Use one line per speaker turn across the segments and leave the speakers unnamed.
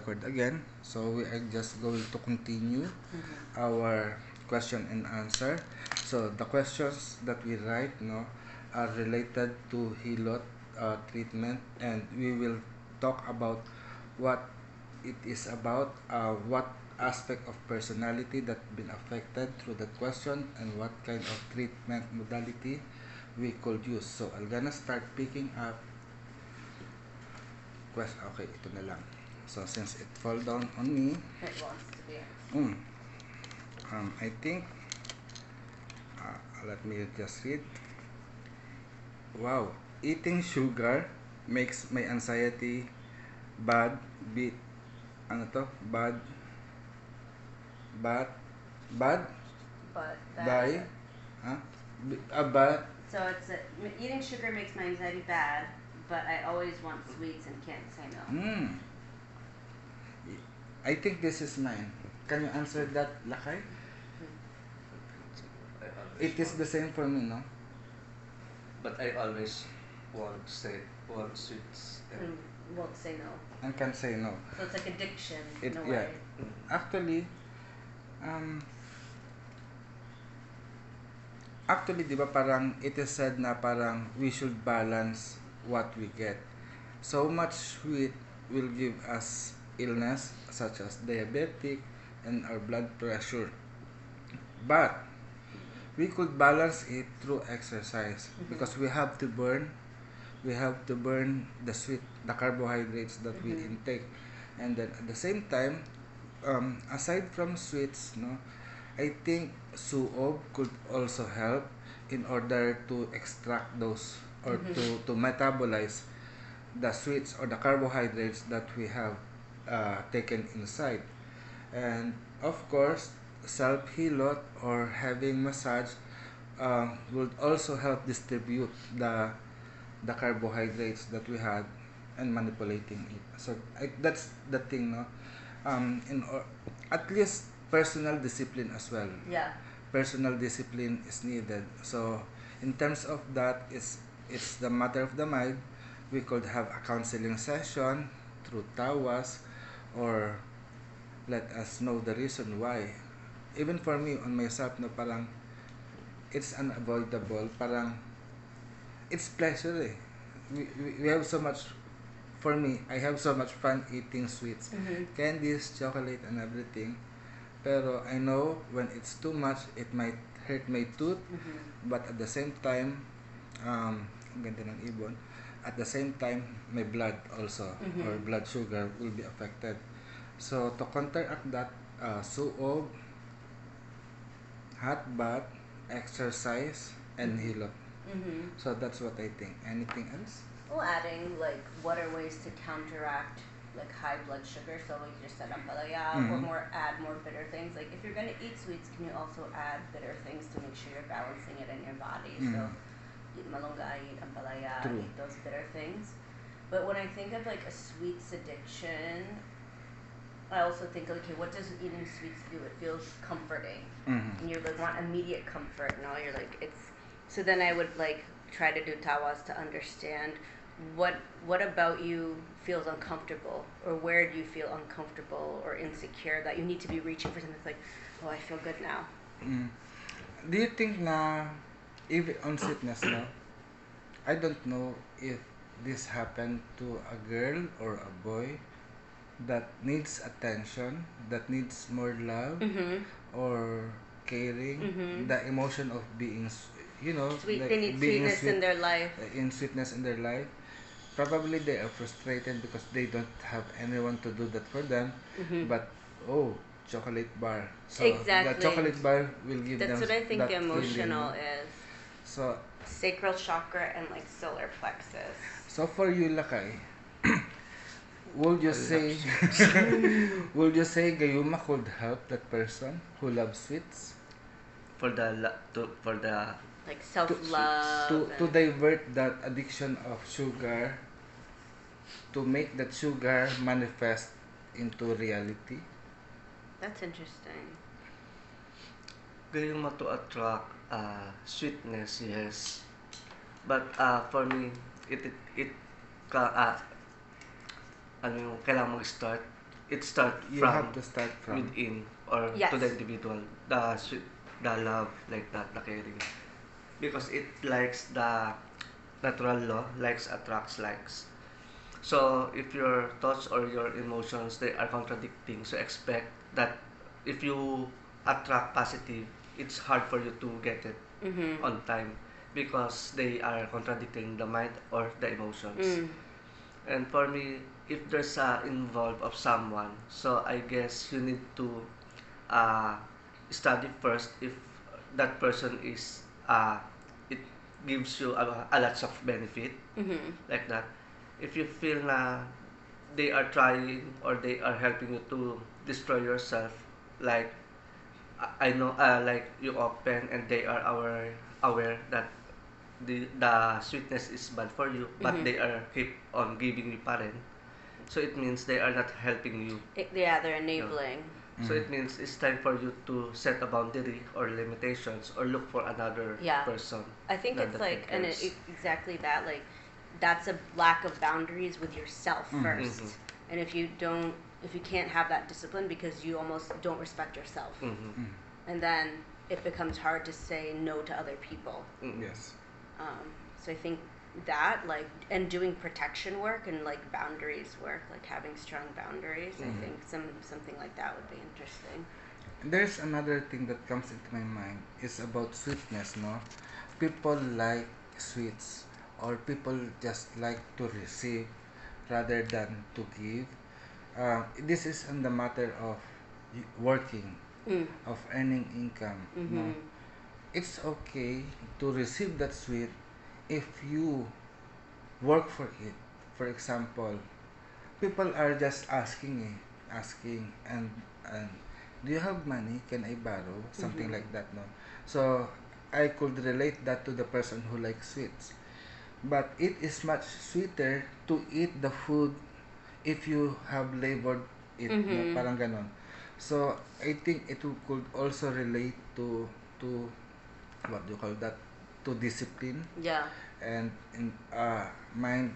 record again. So we are just going to continue our question and answer. So the questions that we write are related to Hilot treatment, and we will talk about what it is about, what aspect of personality that been affected through the question, and what kind of treatment modality we could use. So I'm gonna start picking up question. Okay, ito na lang. So since it fall down on me,
It wants to be.
I think let me just read. Wow, eating sugar makes my anxiety bad bit ano to bad bad bad
But
by bad.
So eating sugar makes my anxiety bad, but I always want sweets and can't say no.
I think this is mine. Can you answer that, Lakay? It is the same for me, no?
But I always want sweets and
Won't say no.
And can say no.
So it's like addiction
It,
in a
yeah.
way.
Actually, di ba parang it is said na parang we should balance what we get. So much sweet will give us illness such as diabetic and our blood pressure. But we could balance it through exercise because we have to burn the sweet, the carbohydrates that we intake, and then at the same time, aside from sweets, I think suob could also help in order to extract those or to metabolize the sweets or the carbohydrates that we have taken inside. And of course, self-hilot or having massage would also help distribute the carbohydrates that we had and manipulating it. So that's the thing, no. At least personal discipline as well.
Yeah.
Personal discipline is needed. So in terms of that, it's the matter of the mind. We could have a counseling session through tawas, or let us know the reason why. Even for me, on myself, no, parang it's unavoidable. Parang it's pleasure eh. We have so much, for me, I have so much fun eating sweets, candies, chocolate, and everything. Pero I know when it's too much, it might hurt my tooth. But at the same time, ang ganda ng ibon, at the same time, my blood also, or blood sugar will be affected. So to counteract that, suob, hot bath, exercise, and hilot. So that's what I think. Anything else?
Well, adding like what are ways to counteract like high blood sugar? So like you just said ampalaya, or add more bitter things. Like if you're gonna eat sweets, can you also add bitter things to make sure you're balancing it in your body? So eat malunggay, eat ampalaya,
True.
eat those bitter things. But when I think of like a sweets addiction, I also think, okay, what does eating sweets do? It feels comforting, and you like want immediate comfort. No, you're like it's. So then I would like try to do tawas to understand what about you feels uncomfortable, or where do you feel uncomfortable or insecure that you need to be reaching for something that's like, oh, I feel good now.
Do you think na even on sweetness, no? I don't know if this happened to a girl or a boy that needs attention, that needs more love or caring, the emotion of being,
Sweet,
like
they need
being
sweetness in their life.
sweetness in their life. Probably they are frustrated because they don't have anyone to do that for them. But chocolate bar. So
Exactly.
the chocolate bar will give them.
That's what I think
that
emotional
feeling.
is.
So
Sacral chakra and like solar plexus.
so for you, Lakay, would you say would you say Gayuma could help that person who loves sweets
for the
Like self-love.
to divert that addiction of sugar, to make that sugar manifest into reality?
That's interesting.
Gayuma to attract sweetness, yes. But for me, it kailangan mag-start it start
You
from
have to start from.
within or
Yes.
to the individual, the the love like that, the caring, because it likes the natural law, likes attracts likes. So if your thoughts or your emotions they are contradicting, so expect that if you attract positive, it's hard for you to get it
Mm-hmm.
on time because they are contradicting the mind or the emotions.
Mm.
And for me, if there's a involved of someone, so I guess you need to uh, study first if that person is it gives you a lots of benefit
Mm-hmm.
like that. If you feel na they are trying or they are helping you to destroy yourself, like I know, like you open and they are aware that the sweetness is bad for you, but
Mm-hmm.
they are keep on giving you pa rin. So it means they are not helping you.
Yeah, they're
You know.
enabling.
So it means it's time for you to set a boundary or limitations or look for another
Yeah.
person.
I think
that
it's
that
like, and
cares.
exactly that, like, that's a lack of boundaries with yourself first.
Mhm.
And if you can't have that discipline because you almost don't respect yourself,
Mhm.
and then it becomes hard to say no to other people.
Mhm.
Yes.
So I think that, like, and doing protection work and like boundaries work, like having strong boundaries, I think something like that would be interesting.
There's another thing that comes into my mind is about sweetness, no? People like sweets, or people just like to receive rather than to give. This is on the matter of working,
Mm.
of earning income, no?
Mm-hmm.
It's okay to receive that sweet if you work for it. For example, people are just asking, and do you have money? Can I borrow? Something
Mm-hmm.
like that, no? So I could relate that to the person who likes sweets. But it is much sweeter to eat the food if you have labored it, no?
Mm-hmm.
Parang ganon. So I think could also relate to what do you call that? To discipline
Yeah.
and in mind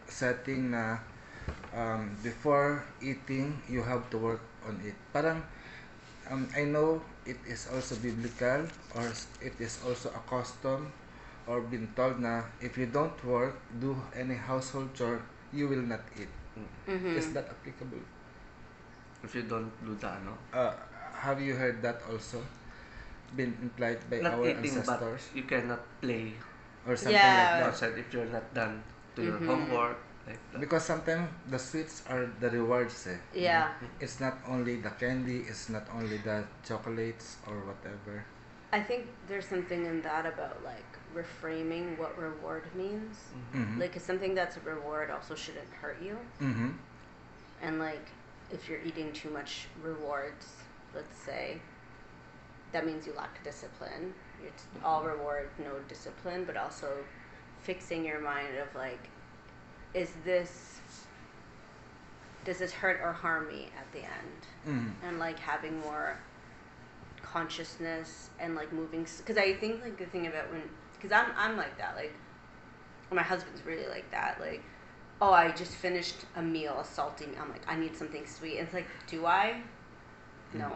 setting na before eating you have to work on it. Parang I know it is also biblical, or it is also a custom, or been told na if you don't work, do any household chore, you will not eat. Is
Mm-hmm.
that applicable?
If you don't do the ano,
Uh, have you heard that also? Been implied by
not
our
eating, but
ancestors
you cannot play
or something like
Yeah.
that?
outside if you're not done to your
Mm-hmm.
homework like that.
Because sometimes the sweets are the rewards, eh. No?
Yeah.
It's not only the candy, it's not only the chocolates or whatever.
I think there's something in that about like reframing what reward means.
Mhm.
Mm-hmm.
Like, 'cause something that's a reward also shouldn't hurt you.
Mm-hmm.
And like, if you're eating too much rewards, let's say, that means you lack discipline. It's all reward, no discipline, but also fixing your mind of like, is this does this hurt or harm me at the end?
Mm-hmm.
And like having more consciousness and like moving, because I think like the thing about when, because I'm like that, like my husband's really like that, like, oh, I just finished a meal, a salty meal, I'm like, I need something sweet, and it's like, do I? No,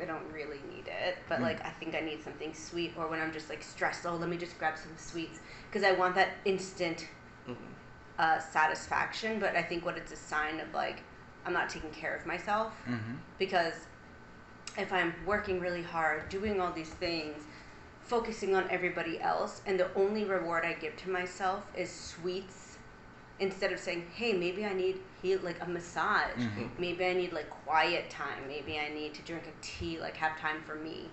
I don't really need it, but like I think I need something sweet. Or when I'm just like stressed, oh, let me just grab some sweets, because I want that instant
Mhm.
satisfaction. But I think what it's a sign of, like, I'm not taking care of myself,
Mm-hmm.
because if I'm working really hard, doing all these things, focusing on everybody else, and the only reward I give to myself is sweets, instead of saying, hey, maybe I need like a massage,
Mhm.
maybe I need like quiet time, maybe I need to drink a tea, like have time for me.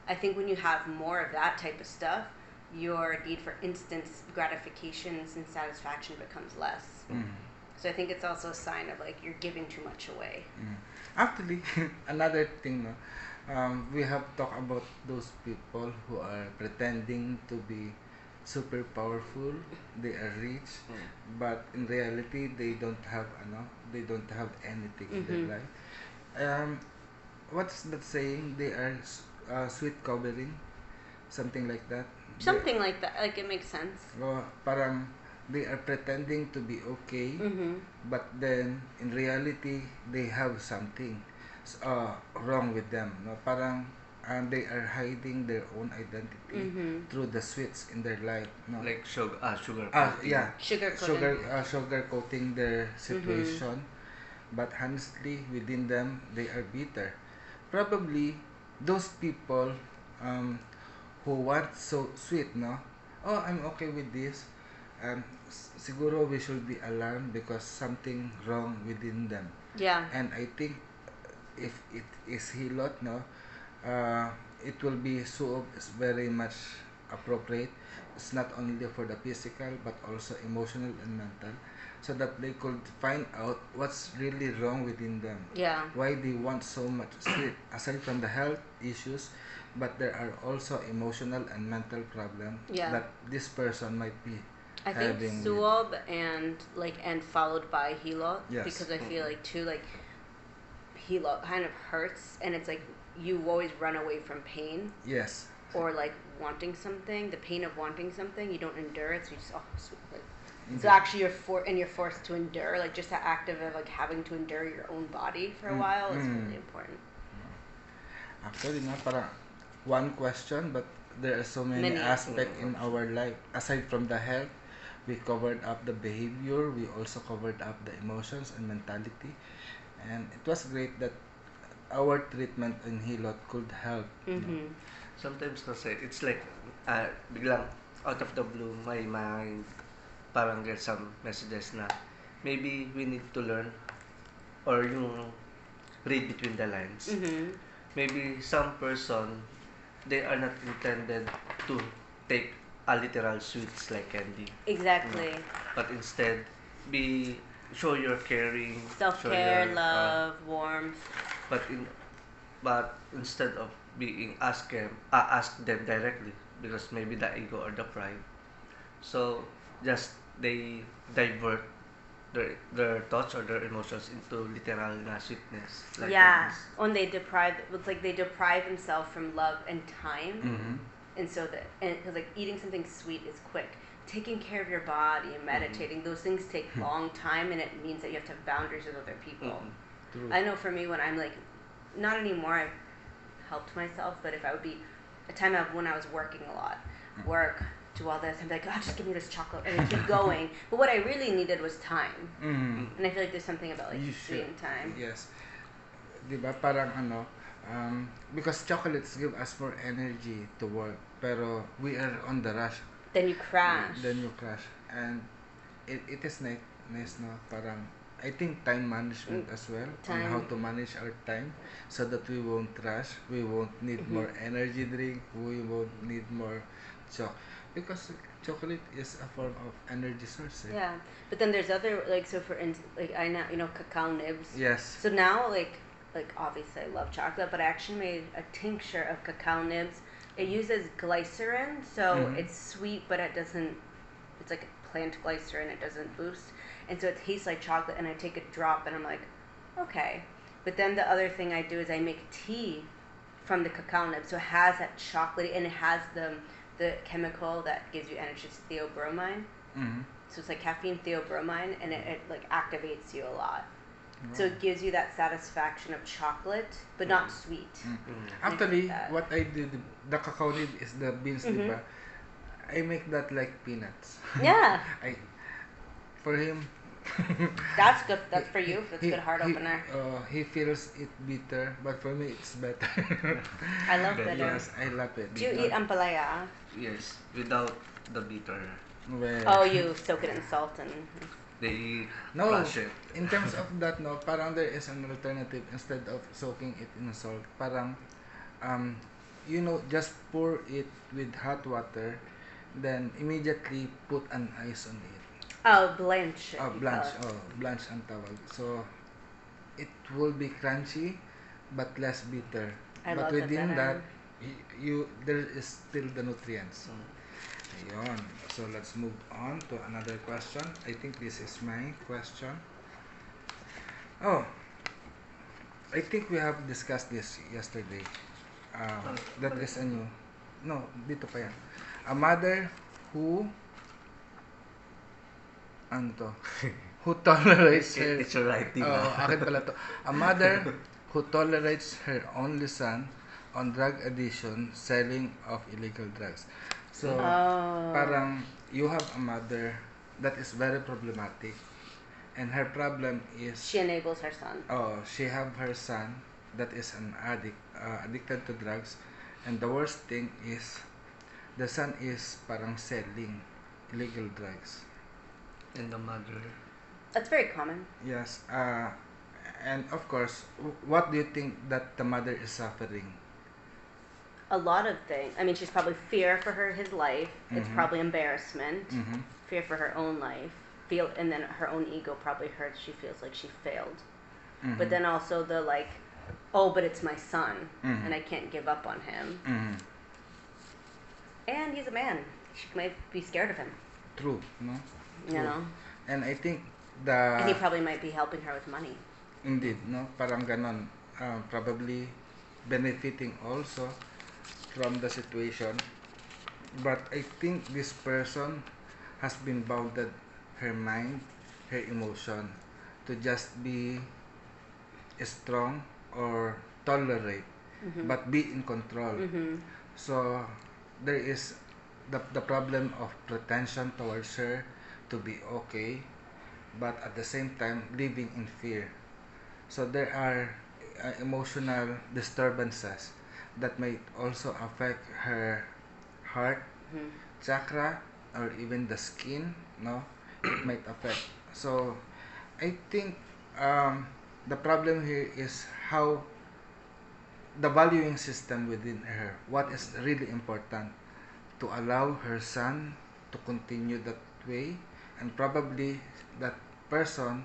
I think when you have more of that type of stuff, your need for instant gratifications and satisfaction becomes less.
Mm-hmm.
So I think it's also a sign of like you're giving too much away.
Actually, another thing, no, we have talked about those people who are pretending to be super powerful. They are rich, but in reality, they don't have anything in
Mm-hmm.
their life. Um, what's that saying? They are sweet covering, something like that.
Something like that. Like, it makes sense.
Parang they are pretending to be okay,
Mm-hmm.
but then in reality they have something wrong with them. No, parang they are hiding their own identity
Mm-hmm.
through the sweets in their life. No,
Like sugar
yeah,
coating.
Sugar coating.
sugar coating their
Mm-hmm.
situation, but honestly within them they are bitter. Probably those people um, who want so sweet, no? Oh, I'm okay with this. Siguro we should be alarmed because something wrong within them.
Yeah.
And I think if it is Hilot, no, uh, it will be so is very much appropriate. It's not only for the physical but also emotional and mental, so that they could find out what's really wrong within them,
Yeah.
why they want so much sleep. Aside from the health issues, but there are also emotional and mental problems
Yeah.
that this person might be
I think
having with.
Suob and followed by Hilot,
Yes.
because I feel like too, like Hilot kind of hurts, and it's like you always run away from pain
Yes.
or like wanting something, the pain of wanting something. You don't endure it, so you just sweet, like, so
Indeed.
actually you're forced to endure, like just the act of like having to endure your own body for a while is really important.
Actually, na parang one question, but there are so many
Many.
aspects in our life. Aside from the health, we covered up the behavior, we also covered up the emotions and mentality. And it was great that our treatment in Hilot could help. No?
Mm-hmm.
Sometimes kasi it's like biglang out of the blue my mind parang get some messages na maybe we need to learn or yung read between the lines.
Mm-hmm.
Maybe some person they are not intended to take a literal sweets like candy.
Exactly.
But instead be show your caring, show
Self-care,
your
love, warmth.
but in but instead of being ask them directly because maybe the ego or the pride, so just they divert their thoughts or their emotions into literal na sweetness like
Yeah,
this.
when it's like they deprive themselves from love and time,
Mm-hmm.
and so that, and because like eating something sweet is quick, taking care of your body and meditating, those things take long time, and it means that you have to have boundaries with other people.
True.
I know for me, when I'm like, not anymore, I've helped myself, but if I would be a time of when I was working a lot, work, do all this, I'm like, oh, just give me this chocolate, and I keep going. But what I really needed was time,
Mm-hmm.
and I feel like there's something about like
You
sweet
should.
and time.
Yes. Diba parang ano, because chocolates give us more energy to work, pero we are on the rush.
Then you crash.
Then you crash. And it is nice, no? Parang, I think time management as well, on how
Time.
to manage our time so that we won't rush, we won't need more energy drink, we won't need more because chocolate is a form of energy source. Eh?
Yeah, but then there's other, like, so for instance, like I know, cacao nibs.
Yes.
So now, like obviously I love chocolate, but I actually made a tincture of cacao nibs. It uses glycerin, so it's sweet, but it doesn't. It's like plant glycerin. It doesn't boost, and so it tastes like chocolate. And I take a drop, and I'm like, okay. But then the other thing I do is I make tea from the cacao nib, so it has that chocolate, and it has the chemical that gives you energy, it's theobromine.
Mm-hmm.
So it's like caffeine theobromine, and it like activates you a lot.
Wow.
So it gives you that satisfaction of chocolate, but not sweet.
Actually,
That.
what I did, the cacao nib is the beans, diba? I make that like peanuts.
Yeah,
For him,
that's good. That's for you. That's a
he-
good heart
he-
opener.
he feels it bitter, but for me it's better.
I love
But
bitter.
Yes, I love it.
Do you eat ampalaya?
Yes, without the bitter.
Well,
Oh, you soak it in salt and.
They
no,
crush it.
in terms of that, no, parang there is an alternative instead of soaking it in salt. Parang, just pour it with hot water, then immediately put an ice on it.
Oh, blanch.
Oh,
you
blanch.
call it.
Oh, blanch ang tawag. So, it will be crunchy, but less bitter.
I
But
love it
within
better.
that, there is still the nutrients. Ayun. So, let's move on to another question. I think this is my question. Oh, I think we have discussed this yesterday. That is a new. No, dito pa yan. A mother who ano to? Who tolerates her...
It's your writing,
akin pala to. A mother who tolerates her only son on drug addiction, selling of illegal drugs. So,
Oh.
parang you have a mother that is very problematic, and her problem is
She enables her son.
she have her son that is an addict, addicted to drugs, and the worst thing is the son is parang selling illegal drugs.
And the mother.
That's very common.
Yes, and of course, what do you think that the mother is suffering?
A lot of things. I mean, she's probably fear for his life. It's
Mhm.
probably embarrassment,
Mm-hmm.
fear for her own life. And then her own ego probably hurts. She feels like she failed.
Mm-hmm.
But then also the like, oh, but it's my son,
Mhm.
and I can't give up on him.
Mm-hmm.
And he's a man. She might be scared of him.
True, no?
You
True.
know.
And I think
And he
the
probably might be helping her with money.
indeed, no, parang ganon, probably benefiting also from the situation. But I think this person has been bounded her mind, her emotion, to just be strong or tolerate,
Mhm.
but be in control.
Mhm.
So there is the problem of pretension towards her to be okay, but at the same time living in fear. So there are emotional disturbances that might also affect her heart
Mhm.
chakra or even the skin. No, it might affect. So I think the problem here is how the valuing system within her. What is really important to allow her son to continue that way, and probably that person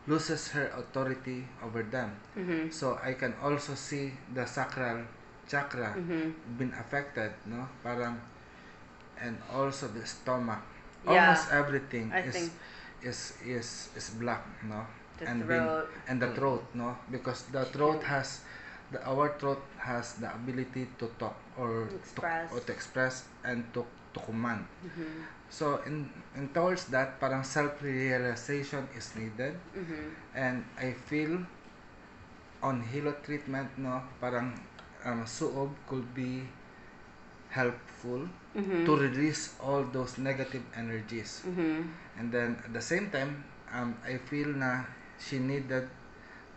loses her authority over them.
Mhm.
So I can also see the sacral chakra
Mhm.
been affected, no? Parang, and also the stomach.
Yeah.
Almost everything
I
is
think
is black, no?
the
And
throat.
and the throat, no? Because the throat has our throat has the ability to talk or
Express.
to express and to command.
Mhm.
So in towards that, parang self-realization is needed,
Mhm.
and I feel on Hilot treatment, no, parang suob could be helpful
Mhm.
to release all those negative energies.
Mhm.
And then at the same time, I feel na she needed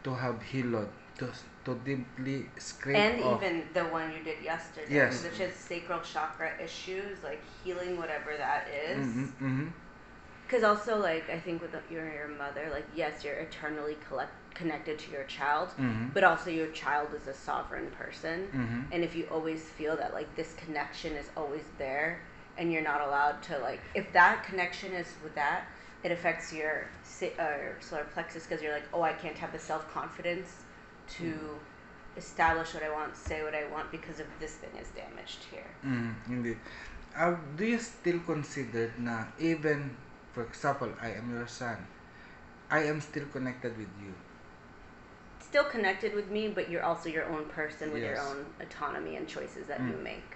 to have Hilot to deeply scrape
And
off.
even the one you did yesterday.
Yes.
Because if she has sacral chakra issues, like healing whatever that is.
Mm-hmm, mm-hmm.
Because also, like, I think with your mother, like, yes, you're eternally connected to your child,
Mm-hmm.
but also your child is a sovereign person.
Mm-hmm.
And if you always feel that, like, this connection is always there, and you're not allowed to, like, if that connection is with that, it affects your solar plexus because you're like, oh, I can't have the self-confidence to establish what I want, say what I want, because of this thing is damaged here.
Mm-hmm. Indeed. Do you still consider na even, for example, I am your son, I am still connected with you?
Still connected with me, but you're also your own person with your
Yes.
own autonomy and choices that you
Mm.
make.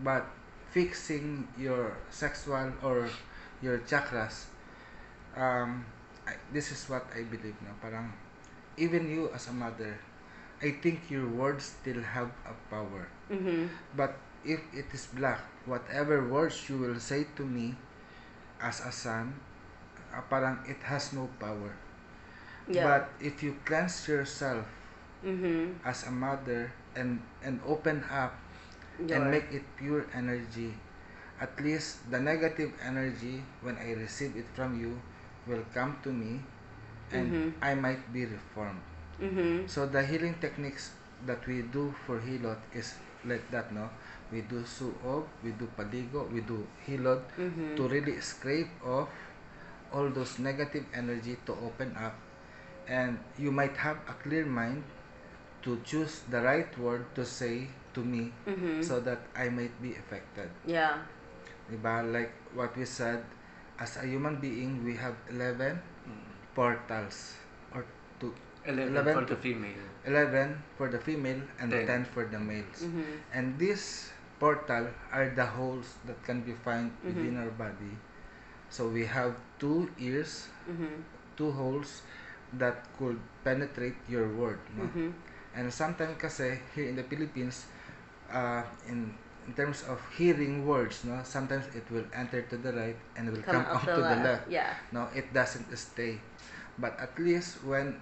But fixing your sexual or your chakras, this is what I believe na parang even you as a mother, I think your words still have a power.
Mhm.
But if it is black, whatever words you will say to me as a son, parang it has no power.
Yeah.
But if you cleanse yourself
Mhm.
as a mother and open up and make it pure energy, at least the negative energy when I receive it from you will come to me, and
Mhm.
I might be reformed.
Mhm.
So the healing techniques that we do for Hilot is like that, no? We do suob, we do paligo, we do Hilot
Mhm.
to really scrape off all those negative energy to open up, and you might have a clear mind to choose the right word to say to me
Mhm.
so that I might be affected.
Yeah.
Diba? Like what we said, as a human being, we have 11 portals, or to
11 for the female.
11 for the female and
10.
10 for the males.
Mhm.
And these portal are the holes that can be found within our body So we have two ears,
Mhm.
two holes that could penetrate your word, no?
Mhm.
And sometimes kasi here in the Philippines, in terms of hearing words, no, sometimes it will enter to the right and will
Come
come
up
out
the
to the
left.
left.
Yeah.
No, it doesn't stay. But at least when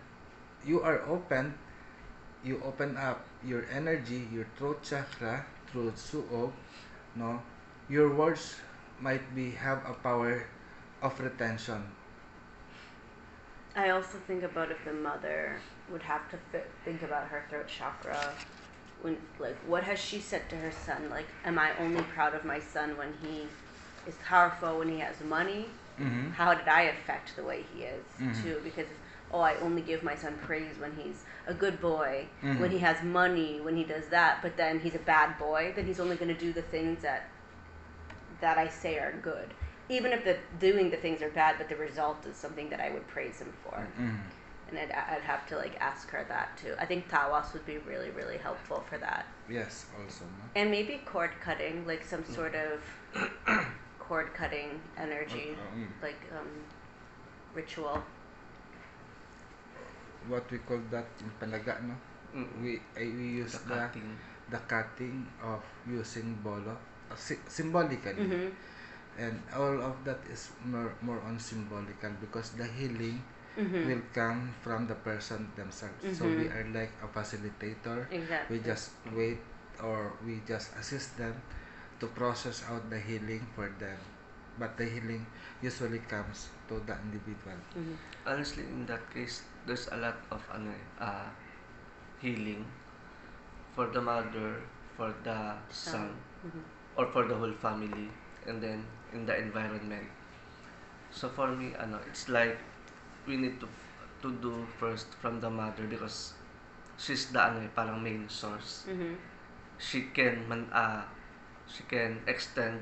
you are open, you open up your energy, your throat chakra through suog, no, your words might be have a power of retention.
I also think about if the mother would have to think about her throat chakra when, like, what has she said to her son? Like, am I only proud of my son when he is powerful, when he has money?
Mm-hmm.
How did I affect the way he is
Mm-hmm.
too? Because I only give my son praise when he's a good boy,
Mm-hmm.
when he has money, when he does that. But then he's a bad boy. Then he's only going to do the things that I say are good, even if the doing the things are bad. But the result is something that I would praise him for.
Mm-hmm.
And I'd have to like ask her that too. I think tawas would be really, really helpful for that.
Yes, also, no?
And maybe cord cutting, like some sort of cord cutting energy, like ritual.
What we call that in palaga, no? We use the cutting of using bolo, symbolically.
Mhm.
And all of that is more on symbolical because the healing
Mhm.
will come from the person themselves. So we are like a facilitator.
Exactly.
We just wait or we just assist them to process out the healing for them. But the healing usually comes to the individual.
Mhm.
Honestly, in that case, there's a lot of healing for the mother, for the son,
Mhm.
or for the whole family, and then in the environment. So for me, it's like we need to do first from the mother because she's the parang main source.
Mhm.
She can she can extend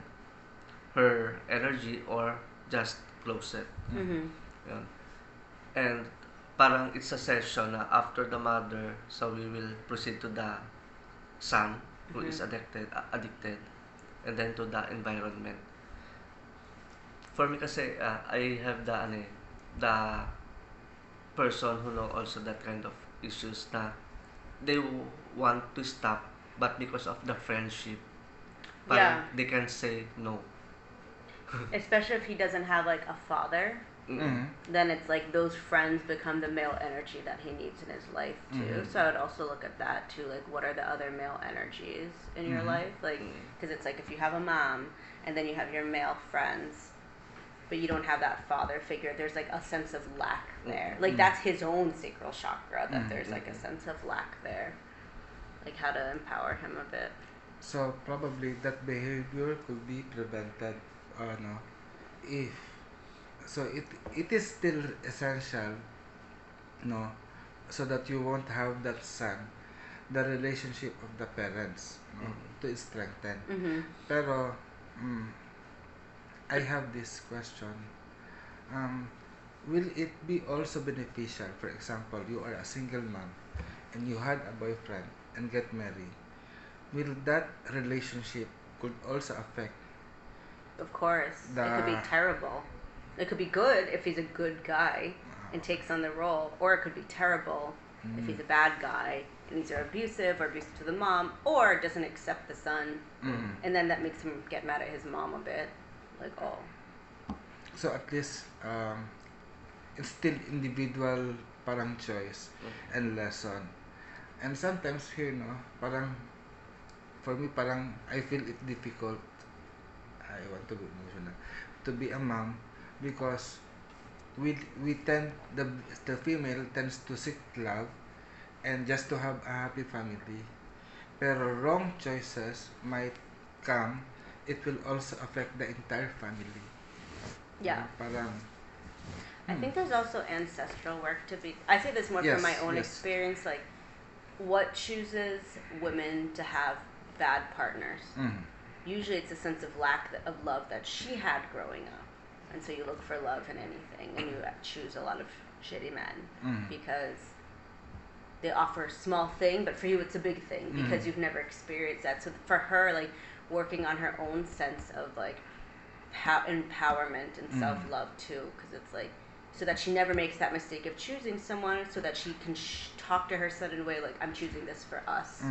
her energy or just close it.
Mhm.
Yun. And parang it's a session na after the mother, so we will proceed to the son who is addicted, and then to the environment. For me kasi, I have the person who know also that kind of issues na they want to stop, but because of the friendship, parang
Yeah.
they can say no.
Especially if he doesn't have like a father,
Mm-hmm.
then it's like those friends become the male energy that he needs in his life too.
Mhm.
So I would also look at that too, like what are the other male energies in your
Mhm.
life? Like, because it's like if you have a mom and then you have your male friends, but you don't have that father figure, there's like a sense of lack there. Like that's his own sacral chakra, that there's like a sense of lack there. Like how to empower him a bit.
So probably that behavior could be prevented, no, if so it is still essential, no, so that you won't have that son, the relationship of the parents, no, to strengthen.
Mhm.
Pero I have this question. Um, will it be also beneficial? For example, you are a single mom and you had a boyfriend and get married. Will that relationship could also affect
Of course.
the
It could be terrible. It could be good if he's a good guy and takes on the role, or it could be terrible if he's a bad guy and he's abusive to the mom, or doesn't accept the son, and then that makes him get mad at his mom a bit. Like, oh.
so at least it's still individual parang choice and lesson. And sometimes here, no, parang for me parang I feel it difficult. I want to be emotional to be a mom because we tend the female tends to seek love and just to have a happy family. Pero wrong choices might come. It will also affect the entire family.
Yeah.
Parang
I think there's also ancestral work to be. I say this more from my own experience. Like, what chooses women to have bad partners? Usually it's a sense of lack of love that she had growing up. And so you look for love in anything and you choose a lot of shitty men because they offer a small thing, but for you it's a big thing because you've never experienced that. So for her, like, working on her own sense of like empowerment and self-love too, because it's like so that she never makes that mistake of choosing someone, so that she can talk to her son in a way like, I'm choosing this for us.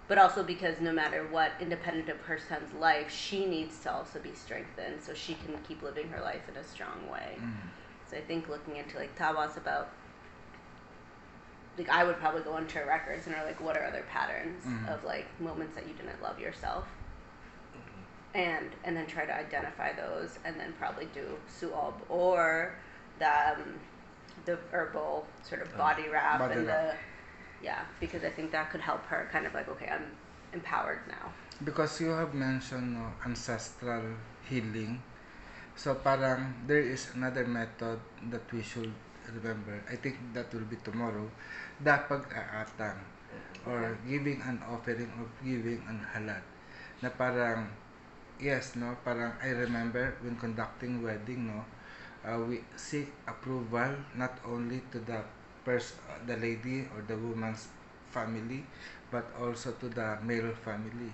But also because no matter what, independent of her son's life, she needs to also be strengthened so she can keep living her life in a strong way. So I think looking into like tawas about, like I would probably go into her records and are like, what are other patterns of like moments that you didn't love yourself, and then try to identify those, and then probably do suob or the herbal sort of body wrap
Body
and
wrap.
because I think that could help her kind of like, okay, I'm empowered now.
Because you have mentioned no, ancestral healing. So parang there is another method that we should remember. I think that will be tomorrow. The pag-aatang or giving an offering of giving an halal. Na parang yes, no, parang I remember when conducting wedding, no, we seek approval not only to the lady or the woman's family, but also to the male family.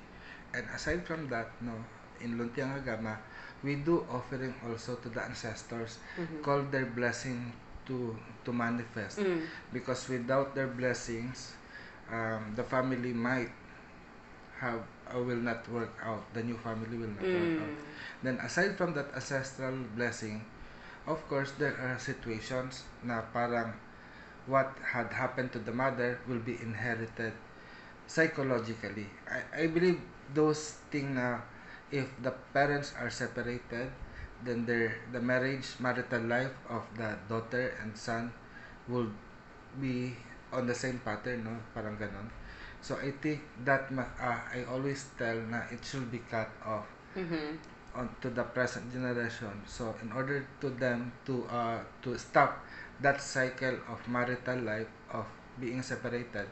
And aside from that, no, in Luntiang Agama, we do offering also to the ancestors, call their blessing to manifest. Because without their blessings, the family might have will not work out. The new family will not work out. Then aside from that ancestral blessing, of course there are situations na parang what had happened to the mother will be inherited psychologically. I believe those things na if the parents are separated, then the marital life of the daughter and son will be on the same pattern, no? Parang ganon. So I think that I always tell na it should be cut off on to the present generation. So in order to them to stop that cycle of marital life of being separated,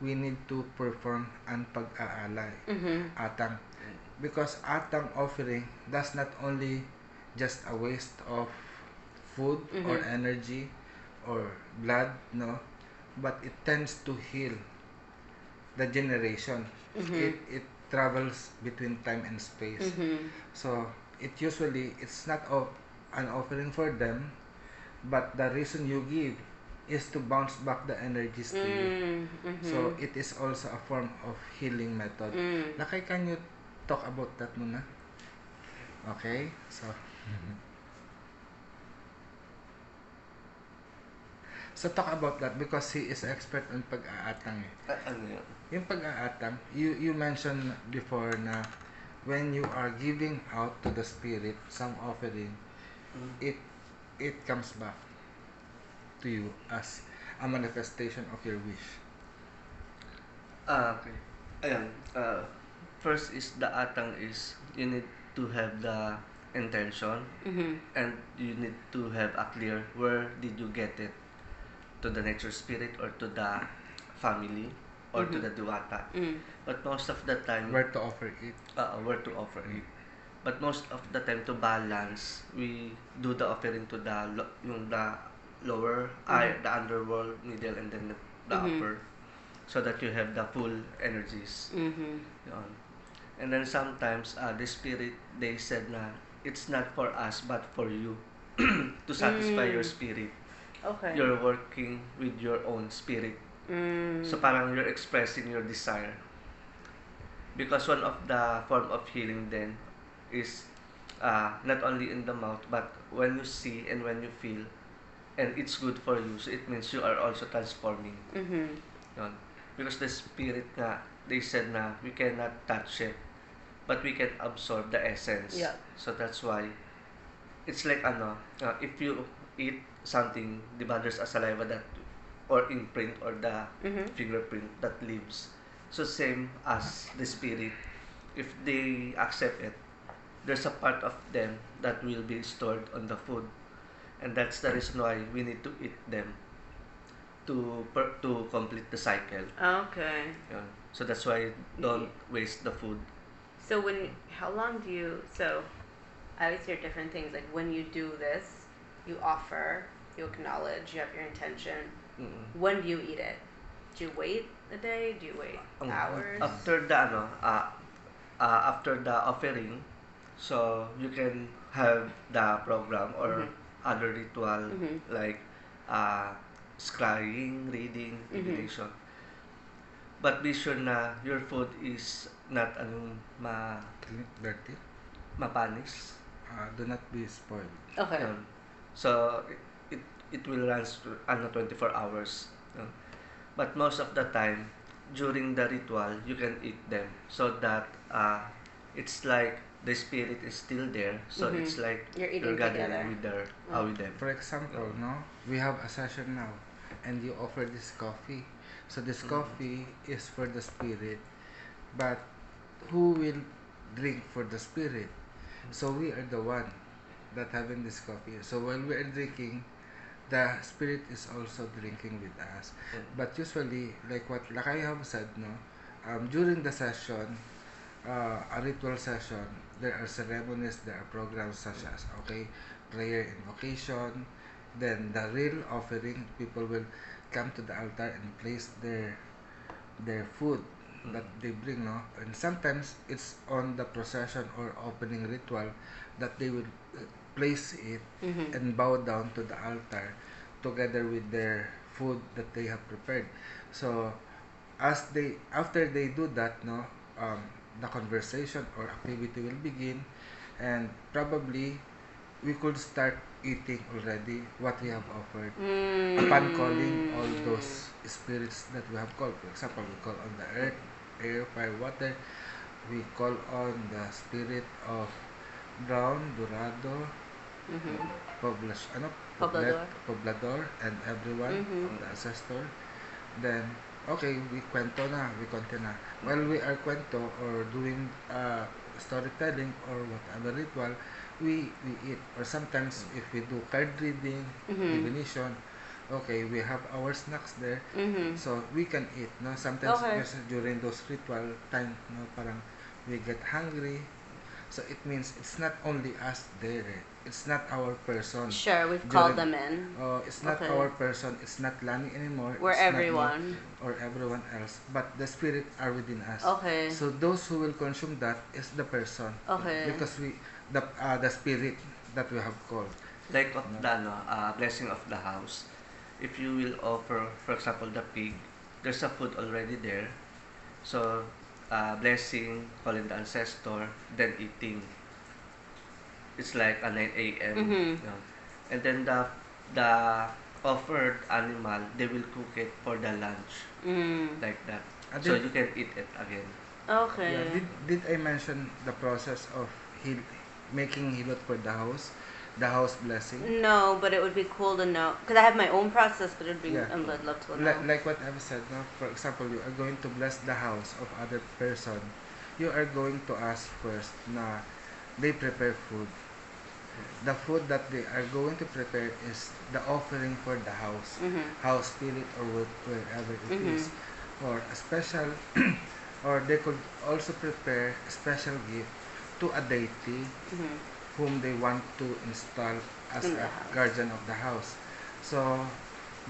we need to perform ang pag-aalay, atang. Because atang offering does not only just a waste of food or energy or blood, no, but it tends to heal the generation. It travels between time and space. So it's not an offering for them, but the reason you give is to bounce back the energies to you. So it is also a form of healing method. Lakay, can you talk about that muna? Okay, so talk about that because he is expert on pag-aatang eh.
Ano yun?
Yung pag-aatang, you mentioned before na when you are giving out to the spirit some offering, it comes back to you as a manifestation of your wish.
Okay. Ayan. First is the atang is you need to have the intention and you need to have a clear where did you get it, to the nature spirit or to the family or to the diwata. But most of the time
Where to offer it.
where to offer it. But most of the time to balance, we do the offering to yung the lower, the underworld, middle, and then the upper, so that you have the full energies. Yun. And then sometimes the spirit, they said na it's not for us but for you to satisfy your spirit.
Okay.
You're working with your own spirit. So parang you're expressing your desire. Because one of the form of healing then is not only in the mouth but when you see and when you feel, and it's good for you, so it means you are also transforming. Yun. Because the spirit nga, they said na we cannot touch it but we can absorb the essence.
Yeah.
So that's why it's like if you eat something, diba, there's a saliva that or imprint or the fingerprint that leaves. So same as the spirit, if they accept it, there's a part of them that will be stored on the food, and that's the reason why we need to eat them to complete the cycle.
Okay.
Yun. So that's why don't waste the food.
So how long do you, so I always hear different things, like when you do this, you offer, you acknowledge, you have your intention. When do you eat it? Do you wait a day? Do you wait hours?
After the after the offering, So you can have the program or
Mhm.
other ritual
Mhm.
like uh, scrying, reading,
Mhm.
divination. But be sure na your food is not
Dirty.
mapanis.
Do not be spoiled.
Okay.
Yun. So it, it will run 24 hours. Yun. But most of the time, during the ritual, you can eat them so that it's like the spirit is still there. So
Mhm.
it's like
You're
you're
eating
gathering
together.
with with them.
For example,
Yun.
no, we have a session now, and you offer this coffee. So this
Mm.
coffee is for the spirit, but who will drink for the spirit? So we are the one that having this coffee. So while we are drinking, the spirit is also drinking with us.
Mm.
But usually, like I have said, no, during the session, a ritual session, there are ceremonies, there are programs such as prayer, invocation, then the real offering. People will come to the altar and place their food
Mm.
that they bring, no, and sometimes it's on the procession or opening ritual that they will place it
Mhm.
and bow down to the altar together with their food that they have prepared. So as they after they do that, no, um, the conversation or activity will begin, and probably we could start eating already what we have offered upon calling all
Mm.
those spirits that we have called. For example, we call on the earth, air, fire, water. We call on the spirit of brown, dorado,
Mhm.
poblet,
Poblador.
poblador, and everyone
Mhm.
of
Mm.
the ancestor. Then, okay, we kwento na. While we are kwento or doing storytelling or whatever ritual, we eat. Or sometimes if we do card reading,
Mhm.
divination, okay, we have our snacks there.
Mhm.
So we can eat, no? Sometimes
Okay.
kasi during those ritual time, no, parang we get hungry. So it means it's not only us there. It's not our person
Sure, we've called
during
them in.
it's not
Okay.
our person, it's not Lani anymore,
We're
it's not me
everyone.
or everyone else, but the spirit are within us.
Okay.
So those who will consume that is the person,
Okay.
because the spirit that we have called.
Like of
No?
the blessing of the house. If you will offer, for example, the pig, there's a food already there. So, blessing, calling the ancestor, then eating. It's like a 9 a.m.
Mhm.
You know. And then the offered animal, they will cook it for the lunch,
Mm.
like that.
Uh,
So
did
you can eat it again.
yeah,
Okay.
did I mention the process of making hilot for the house blessing?
No, but it would be cool to know because I have my own process, but it'd be
Yeah,
I'd love to know.
like what I've said, no? For example, you are going to bless the house of other person. You are going to ask first na they prepare food. The food that they are going to prepare is the offering for the
Mhm.
house spirit, or wherever it is,
Mhm.
or a special, or they could also prepare a special gift to a deity
Mhm.
whom they want to install as
In the
a
house.
guardian of the house. So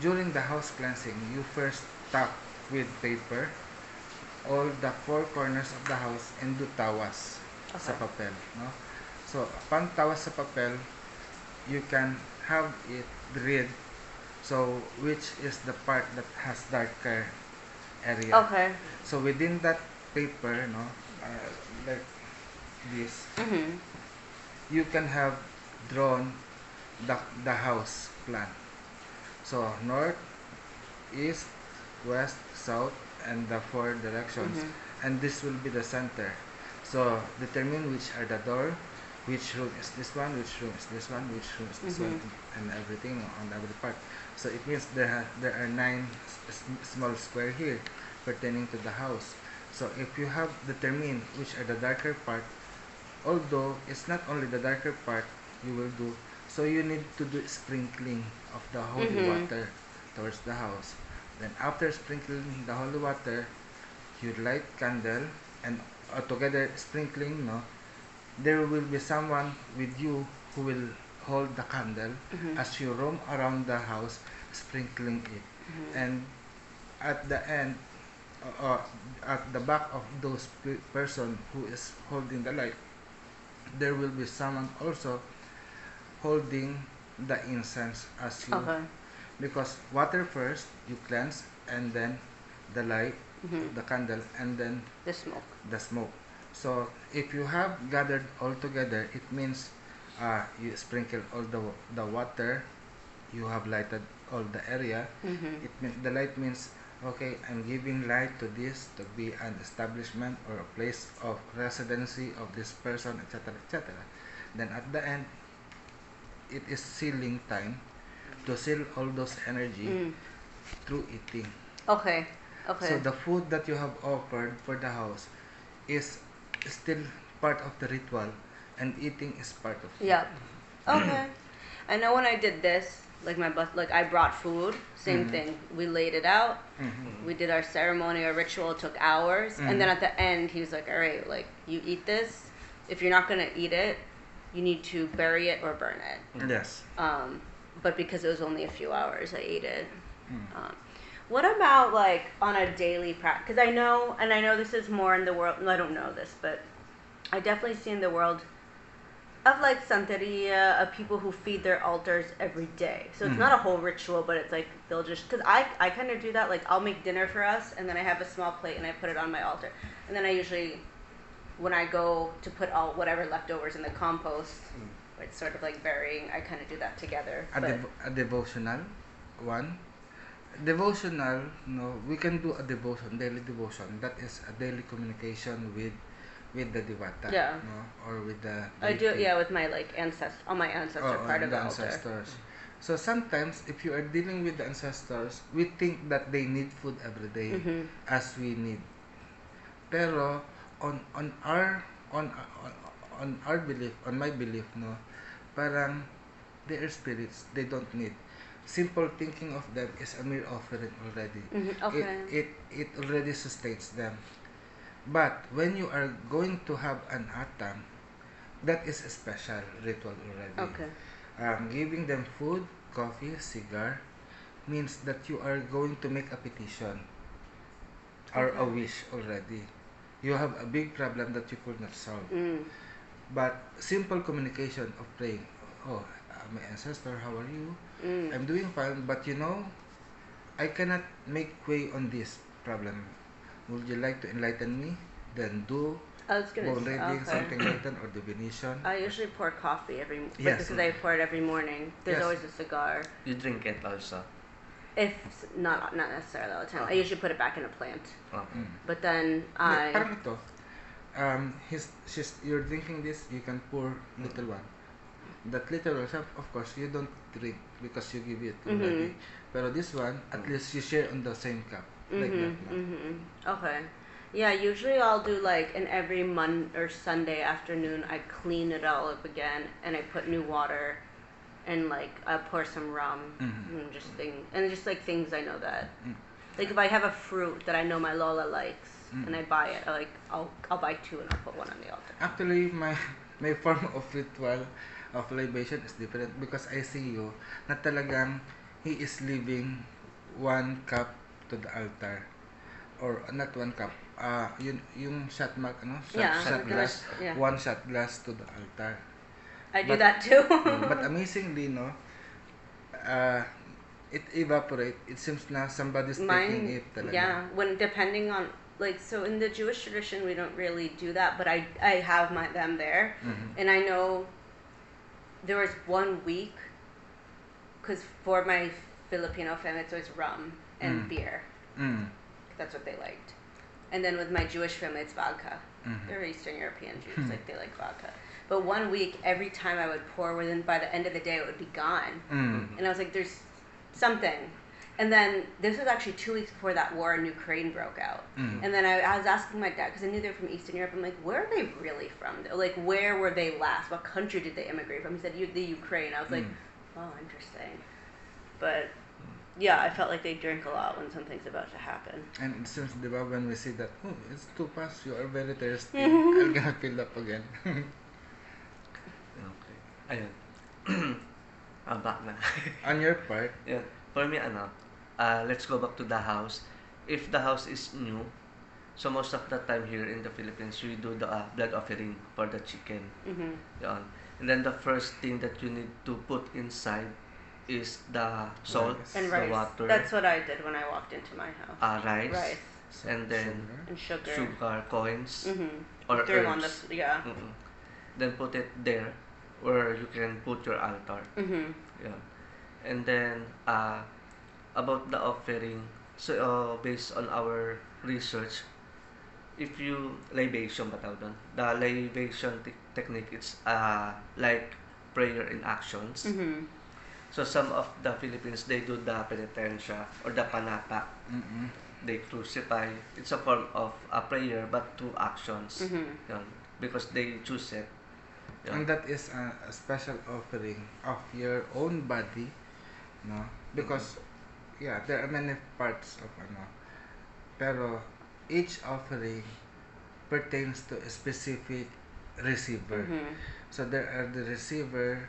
during the house cleansing, you first tuck with paper all the four corners of the house and do tawas sa
Okay.
papel, no? So upon tawas sa papel, you can have it read, so which is the part that has darker area.
Okay.
So within that paper, no, like this,
Mhm.
you can have drawn the house plan. So north, east, west, south, and the four directions,
Mhm.
and this will be the center. So determine which are the door, which room is this one, which room is this one, which room is this one,
Mhm.
and everything on every part. So it means there are nine small square here pertaining to the house. So if you have determined which are the darker part, although it's not only the darker part you will do, so you need to do sprinkling of the holy
Mhm.
water towards the house. Then after sprinkling the holy water, you light candle, and together sprinkling, no, there will be someone with you who will hold the candle
Mhm.
as you roam around the house sprinkling it.
Mhm.
And at the end, at the back of those person who is holding the light, there will be someone also holding the incense as you,
Okay.
because water first you cleanse, and then the light,
Mhm.
the candle, and then
The smoke.
the smoke. So if you have gathered all together, it means you sprinkle all the water, you have lighted all the area.
Mhm.
It means the light means, okay, I'm giving light to this to be an establishment or a place of residency of this person, etc., etc. Then at the end, it is sealing time to seal all those energy
Mm.
through eating.
Okay.
So
Okay.
the food that you have offered for the house is still part of the ritual, and eating is part of it.
Yep. Okay. I know when I did this, like like I brought food. Same
Mhm.
thing. We laid it out.
Mhm.
We did our ceremony, our ritual. It took hours, and then
Mhm.
at the end, he was like, "All right, like you eat this. If you're not gonna eat it, you need to bury it or burn it."
Yes.
But because it was only a few hours, I ate it.
Mm.
What about like on a daily practice? Because I know this is more in the world. No, I don't know this, but I definitely see in the world of like Santeria, of people who feed their altars every day. So it's
Mhm.
not a whole ritual, but it's like they'll just, because I kind of do that. Like I'll make dinner for us, and then I have a small plate and I put it on my altar. And then I usually, when I go to put all whatever leftovers in the compost, it's sort of like burying, I kind of do that together. But
A devotional one. Devotional, no, we can do a devotion, daily devotion. That is a daily communication with the Devata,
Yeah.
no, or with the
I do it,
deity.
yeah, with my like on my ancestor part of
The
the altar.
ancestors. So sometimes, if you are dealing with the ancestors, we think that they need food every day,
Mhm.
as we need. Pero on our on on our belief, on my belief, no, parang they are spirits. They don't need. Simple thinking of them is a mere offering already.
Mhm.
It
Okay.
it it already sustains them. But when you are going to have an atam, that is a special ritual already.
Okay.
Giving them food, coffee, cigar means that you are going to make a petition or a
Okay.
wish already. You have a big problem that you could not solve.
Mm.
But simple communication of praying, oh, my ancestor, how are you?
Mm.
I'm doing fine, but I cannot make way on this problem. Would you like to enlighten me? Then do
I was gonna
bone
say,
reading,
okay.
something like that, or divination.
I usually pour coffee like
Yes.
this is I pour it every morning. There's
Yes.
always a cigar.
You drink it also.
If not necessarily all the time. I
Okay.
usually put it back in a plant.
Okay.
Mm.
But then
Yeah,
I
parang ito. You're drinking this, you can pour little one. That little one, of course, you don't drink because you give it already. Pero this one, at least you share on the same cup. Like that lang.
Okay. Yeah, usually I'll do like in every or Sunday afternoon I clean it all up again and I put new water and like I pour some rum and just like things I know that like if I have a fruit that I know my Lola likes and I buy it, I'll buy two and I'll put one on the altar.
Actually, my form of ritual of libation is different because I see you na talagang he is leaving one cup to the altar, or not one cup, yung shot mark, shot glass,
Yeah.
one shot glass to the altar.
I do
But-
that too.
But amazingly, no, it evaporate. It seems na somebody's taking it talaga.
Yeah, when depending on like so in the Jewish tradition we don't really do that, but I have them there, and I know there was 1 week because for my Filipino family it's always rum and beer.
Mm.
That's what they liked, and then with my Jewish family it's vodka.
Mhm.
They're Eastern European Jews, like they like vodka. But 1 week, every time I would pour, by the end of the day it would be gone.
Mm.
And I was like, there's something. And then this was actually 2 weeks before that war in Ukraine broke out.
Mm.
And then I was asking my dad, because I knew they were from Eastern Europe, I'm like, where are they really from? Like, where were they last? What country did they immigrate from? He said, the Ukraine. I was like, oh, interesting. But yeah, I felt like they drink a lot when something's about to happen.
And it seems, di ba, when we see that, oh, it's too past, you are very thirsty, I'm gonna fill up again.
Okay. Ayun. Back na.
On your part,
Yeah. For me, let's go back to the house. If the house is new, So most of the time here in the Philippines, we do the blood offering for the chicken. Yan. And then the first thing that you need to put inside is the salt,
Rice.
And
the
rice.
water,
That's what I did when I walked into my house.
rice,
Rice
and then
and sugar.
sugar coins
Mm-hmm.
or
Threw 'em on
herbs.
the yeah.
Then put it there where you can put your altar.
Mm-hmm.
Yeah. And then about the offering, so based on our research, if you libation ba tawag doon? The libation technique, it's like prayer in actions.
Mm-hmm.
So some of the Philippines, they do the penitensya or the panata.
Mm-mm.
They crucify. It's a form of a prayer but through actions.
Mm-hmm.
Yun. Because they choose it. Yun.
And that is a special offering of your own body, no? Because yeah, there are many parts of ano, pero each offering pertains to a specific receiver.
Mm-hmm.
So there are the receiver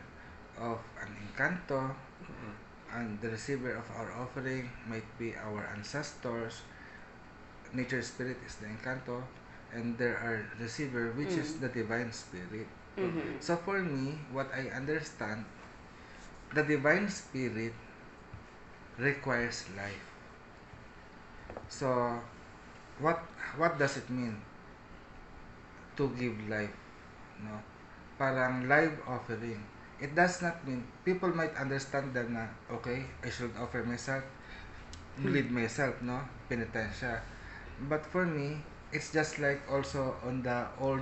of an encanto,
Mhm.
and the receiver of our offering might be our ancestors. Nature spirit is the encanto, and there are receiver which is the divine spirit.
Mm-hmm.
So for me, what I understand, the divine spirit requires life. So what what does it mean to give life? No? Parang live offering. It does not mean people might understand that na okay, I should offer myself, bleed myself, no? Penitensya. But for me, it's just like also on the old,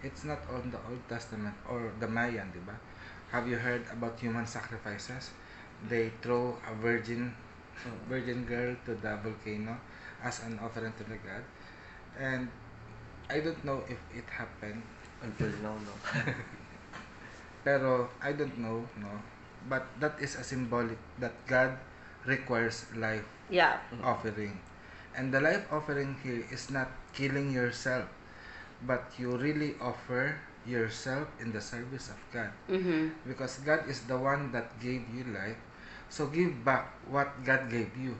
it's not on the Old Testament or the Mayan, di ba? Have you heard about human sacrifices? They throw a virgin girl to the volcano as an offering to the god. And I don't know if it happened,
Until now, no.
pero I don't know, no. But that is a symbolic that God requires life
Yeah.
offering. And the life offering here is not killing yourself, but you really offer yourself in the service of God.
Mm-hmm.
Because God is the one that gave you life. So give back what God gave you.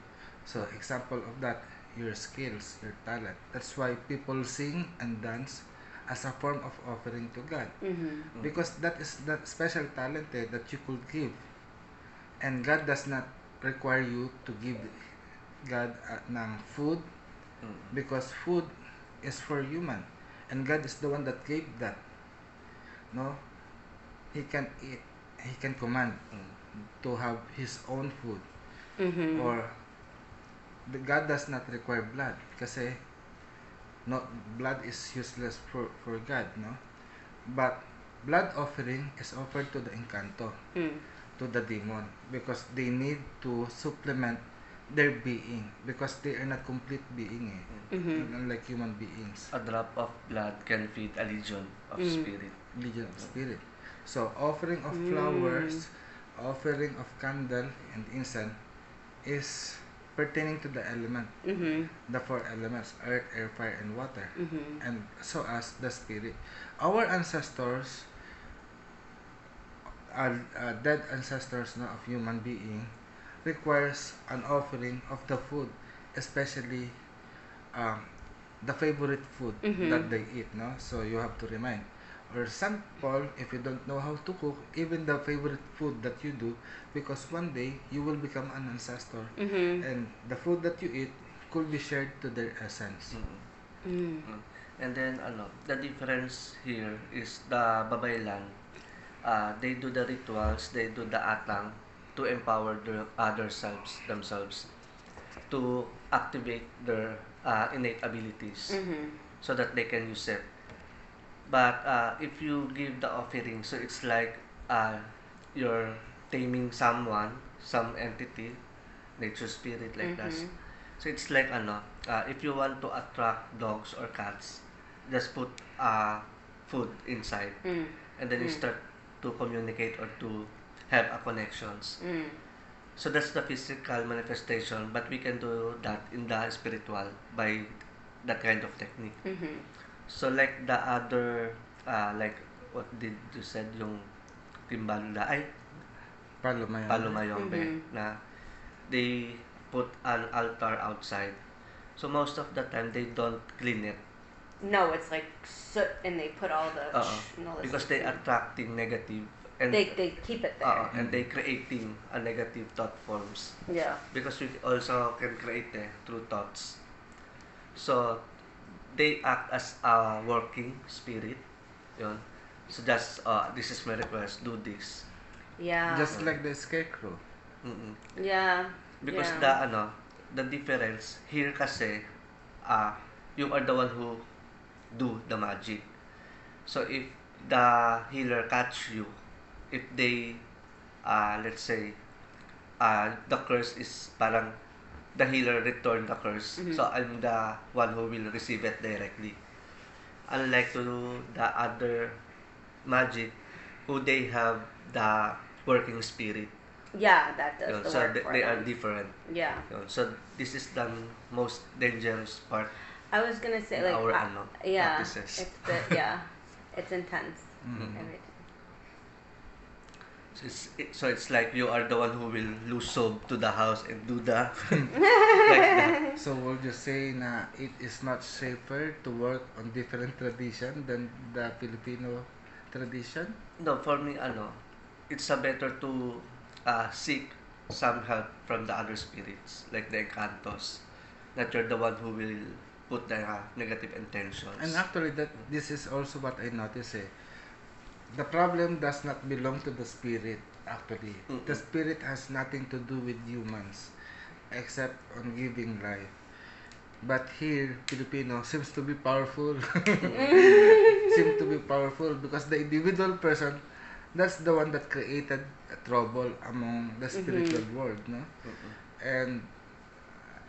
So example of that, your skills, your talent. That's why people sing and dance as a form of offering to God.
Mm-hmm.
Because that is that special talent that you could give. And God does not require you to give God ng food, because food is for human, and God is the one that gave that. No, He can eat, He can command to have His own food,
Mm-hmm.
or God does not require blood, kasi no, blood is useless for God, no. But blood offering is offered to the encanto, to the demon, because they need to supplement their being, because they are not complete being, unlike human beings.
A drop of blood can feed a legion of spirit.
Legion of spirit. So offering of flowers, offering of candle and incense is pertaining to the element,
Mm-hmm.
the four elements: earth, air, fire, and water,
Mm-hmm.
and so as the spirit. Our ancestors, dead ancestors, no, of human being, requires an offering of the food, especially um, the favorite food that they eat, no. So you have to remind, or sample, if you don't know how to cook, even the favorite food that you do, because one day you will become an ancestor, and the food that you eat could be shared to their essence.
And then the difference here is the babaylan. They do the rituals, they do the atang to empower their other selves themselves to activate their innate abilities so that they can use it. But if you give the offering, so it's like you're taming someone, some entity, nature spirit like that. So it's like if you want to attract dogs or cats, just put food inside, and then you start to communicate or to have a connections. So that's the physical manifestation, but we can do that in the spiritual by that kind of technique. So like the other, like what did you said, yung timbala, ay,
Palomayan.
palumayombe, na they put an altar outside. So most of the time they don't clean it.
No, it's like soot, and they put all the and all this
Because
stuff
they
in.
attracting negative and
They keep it there.
and they creating a negative thought forms.
Yeah.
Because we also can create through thoughts. So they act as a working spirit. Yun. So just this is my request, do this.
Yeah.
Just like the scarecrow.
Mm-mm.
Yeah.
Because
Yeah.
the difference here kasi you are the one who do the magic. So if the healer catch you, if they let's say the curse is parang the healer return the curse.
Mhm.
So I'm the one who will receive it directly. Unlike to the other magic who they have the working spirit.
Yeah, that does
Yun.
the
So
work for
they are
them.
different.
Yeah.
Yun. So this is the most dangerous part
I was gonna say
in
like
our
yeah,
practices.
it's intense.
Mhm.
Everything.
So it's like you are the one who will lose soul to the house and do the like that.
So would you say na it is not safer to work on different tradition than the Filipino tradition?
No, for me, it's a better to seek some help from the other spirits, like the encantos. That you're the one who will put the negative
And
intentions.
actually, that this is also what I notice. The problem does not belong to the spirit. Actually, the
Mm-mm.
spirit has nothing to do with humans, except on giving life. But here, Filipino seems to be powerful. Seem to be powerful because the individual person, that's the one that created a trouble among the spiritual
Mhm.
world, no?
Mm-mm.
And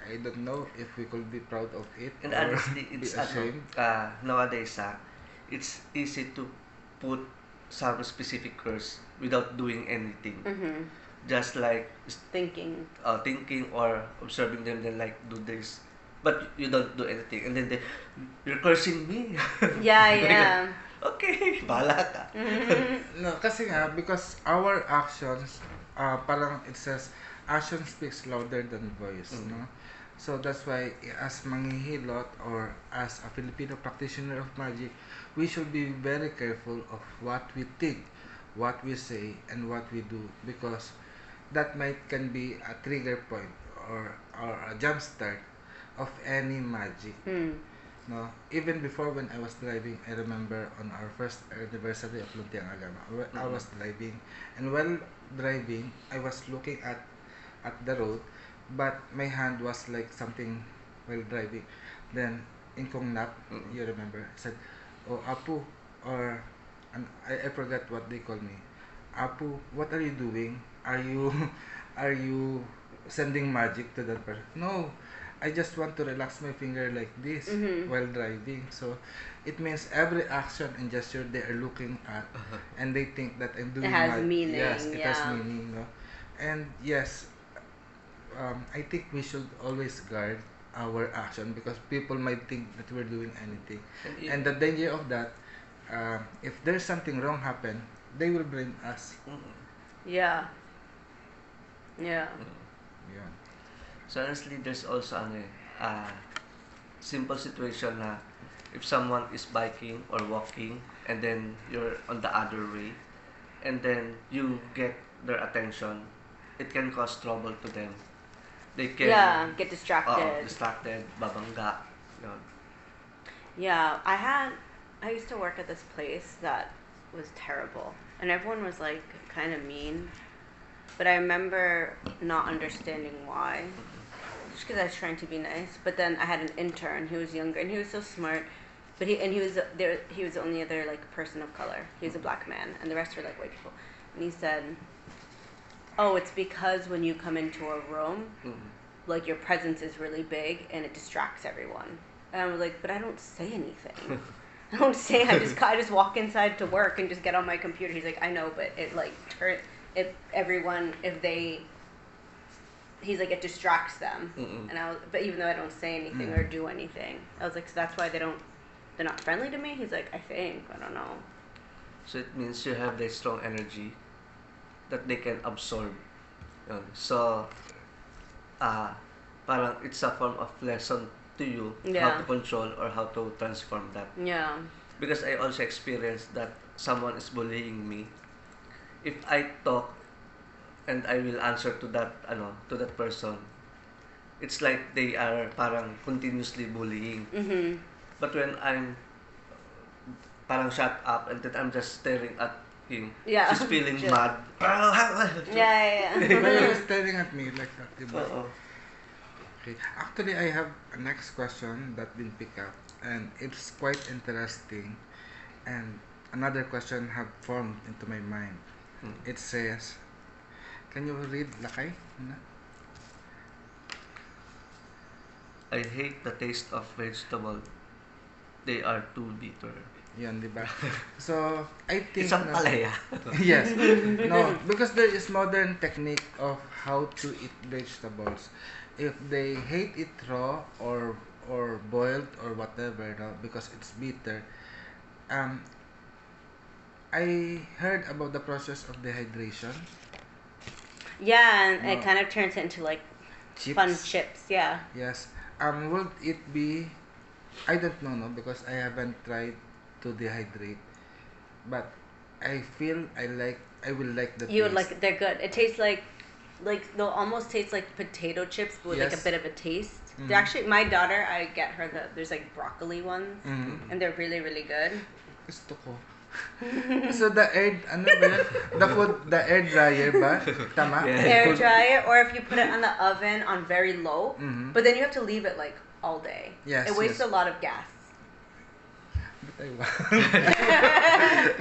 I don't know if we could be proud of it
And
or
honestly,
be
it's
ashamed.
nowadays it's easy to put some specific curse without doing anything.
Mhm.
Just like
Thinking.
thinking or observing them, then like do this, but you don't do anything, and then you're cursing me.
Yeah,
Like,
yeah.
okay, bahala ka.
Mhm.
No, kasi nga, because our actions, parang it says, action speaks louder than voice,
Mm.
no? So that's why, as manghihilot or as a Filipino practitioner of magic, we should be very careful of what we think, what we say, and what we do, because that might can be a trigger point or a jump start of any magic.
Hmm.
No, even before when I was driving, I remember on our first anniversary of Luntiang Agama, I
Mm-mm.
was driving, and while driving, I was looking at the road, but my hand was like something while driving. Then, in Kong Nap,
Mm-mm.
you remember, I said, "Oh, Apu," or and I forgot what they call me. Apu, what are you doing? Are you are you sending magic to that person? No, I just want to relax my finger like this
Mhm.
while driving. So it means every action and gesture they are looking at, and they think that I'm
It
doing
has
my yes,
meaning.
it has
Yeah.
meaning, no? And yes, I think we should always guard our action because people might think that we're doing anything.
And
And the danger of that, if there's something wrong happen, they will blame us.
Mm-mm.
Yeah. Yeah.
Mm.
Yeah.
So honestly, there's also simple situation na if someone is biking or walking and then you're on the other way and then you get their attention, it can cause trouble to them. They can
Yeah. Get distracted.
distracted, babangga, yun.
Yeah. I used to work at this place that was terrible, and everyone was like kind of mean. But I remember not understanding why. Just because I was trying to be nice. But then I had an intern who was younger and he was so smart. But he was there. He was the only other like person of color. He was a black man, and the rest were like white people. And he said, "Oh, it's because when you come into a room,
Mm-mm.
like your presence is really big and it distracts everyone." And I was like, "But I don't say anything. I don't say. I just walk inside to work and just get on my computer." He's like, "I know, but it like if everyone if they." He's like, it distracts them.
Mm-mm.
And but even though I don't say anything or do anything, I was like, so that's why they're not friendly to me. He's like, I think, I don't know.
So it means you have the strong energy that they can absorb. Yun. So, parang it's a form of lesson to you how
Yeah.
to control or how to transform that.
Yeah.
Because I also experienced that someone is bullying me. If I talk and I will answer to that to that person, it's like they are parang continuously bullying.
Mhm.
But when I'm parang shut up and then I'm just staring at him,
Yeah.
she's feeling
Just-
mad.
Yeah,
Why are you
yeah.
staring at me like that, diba?
Oo.
Okay. Actually, I have a next question that been picked up, and it's quite interesting. And another question have formed into my mind.
Hmm.
It says, can you read Lakay? Muna?
I hate the taste of vegetable. They are too bitter.
Yan, di ba? So, I think
Isang
na,
palaya.
yes. No, because there is modern technique of how to eat vegetables. If they hate it raw or boiled or whatever, no, because it's bitter. Um, I heard about the process of dehydration.
Yeah, and it
No,
kind of turns into like fun
chips.
chips. Yeah.
Yes. Would it be? I don't know, no, because I haven't tried to dehydrate. But I feel I will like the
You would
taste.
like they're good. It tastes like they'll almost taste like potato chips but with like a
Yes.
bit of a taste.
Mhm.
They're actually my daughter, I get her there's like broccoli ones
Mhm.
and they're really really good.
Gusto ko. So the air, ano ba yun? The air dryer ba? Tama?
Yeah.
Air dry it or if you put it on the oven on very low,
Mhm.
but then you have to leave it like all day.
Yes,
It wastes
yes.
a lot of gas.
But I want.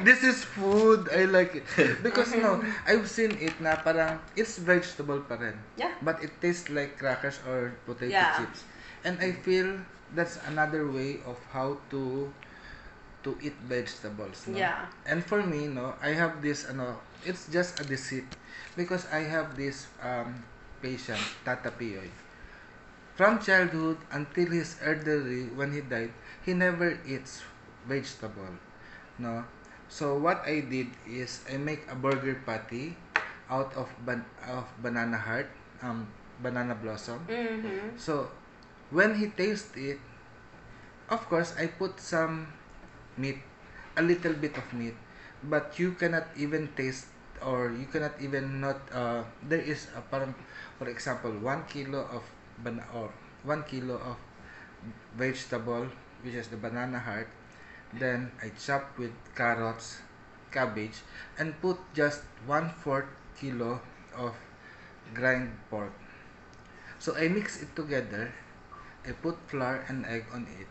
This is food. I like it. Because no, I've seen it na parang it's vegetable pa rin.
Yeah.
But it tastes like crackers or potato
Yeah.
chips. And I feel that's another way of how to eat vegetables, no?
Yeah.
And for me, no, I have this, it's just a deceit. Because I have this patient, Tata Pioy. From childhood until his elderly, when he died, he never eats vegetable, no? So what I did is I make a burger patty out of banana heart, banana blossom.
Mhm.
So when he tastes it, of course I put some meat, a little bit of meat, but you cannot even taste or you cannot even not there is a parang, for example, 1 kilo of or 1 kilo of vegetable, which is the banana heart. Then I chop with carrots, cabbage, and put just 1/4 kilo of grind pork. So I mix it together. I put flour and egg on it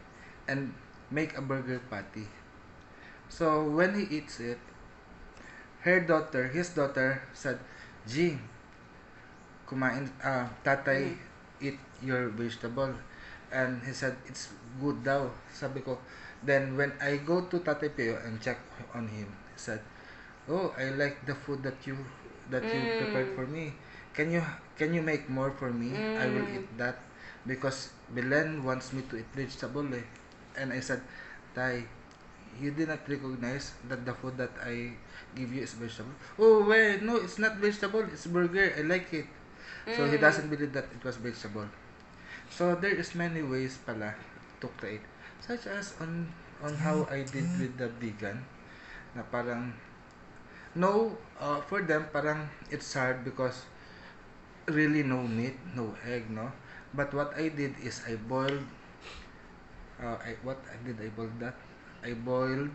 and make a burger patty. So when he eats it, his daughter said, Jing, tatay,
Mhm.
eat your vegetable. And he said, it's good daw. Sabi ko, then when I go to Tatay Pio and check on him, he said, oh, I like the food that you prepared
Mm.
for me. Can you make more for me? I will
Mm.
eat that because Belen wants me to eat vegetable eh. And I said, Tay, you did not recognize that the food that I give you is vegetable. Oh wait, no, it's not vegetable. It's burger. I like it. So he
Mm.
doesn't believe that it was vegetable. So there is many ways pala to create, such as on how I did with the vegan, na parang no, for them parang it's hard because really no meat, no egg, no. But what I did is I boiled. What did I boil that? I boiled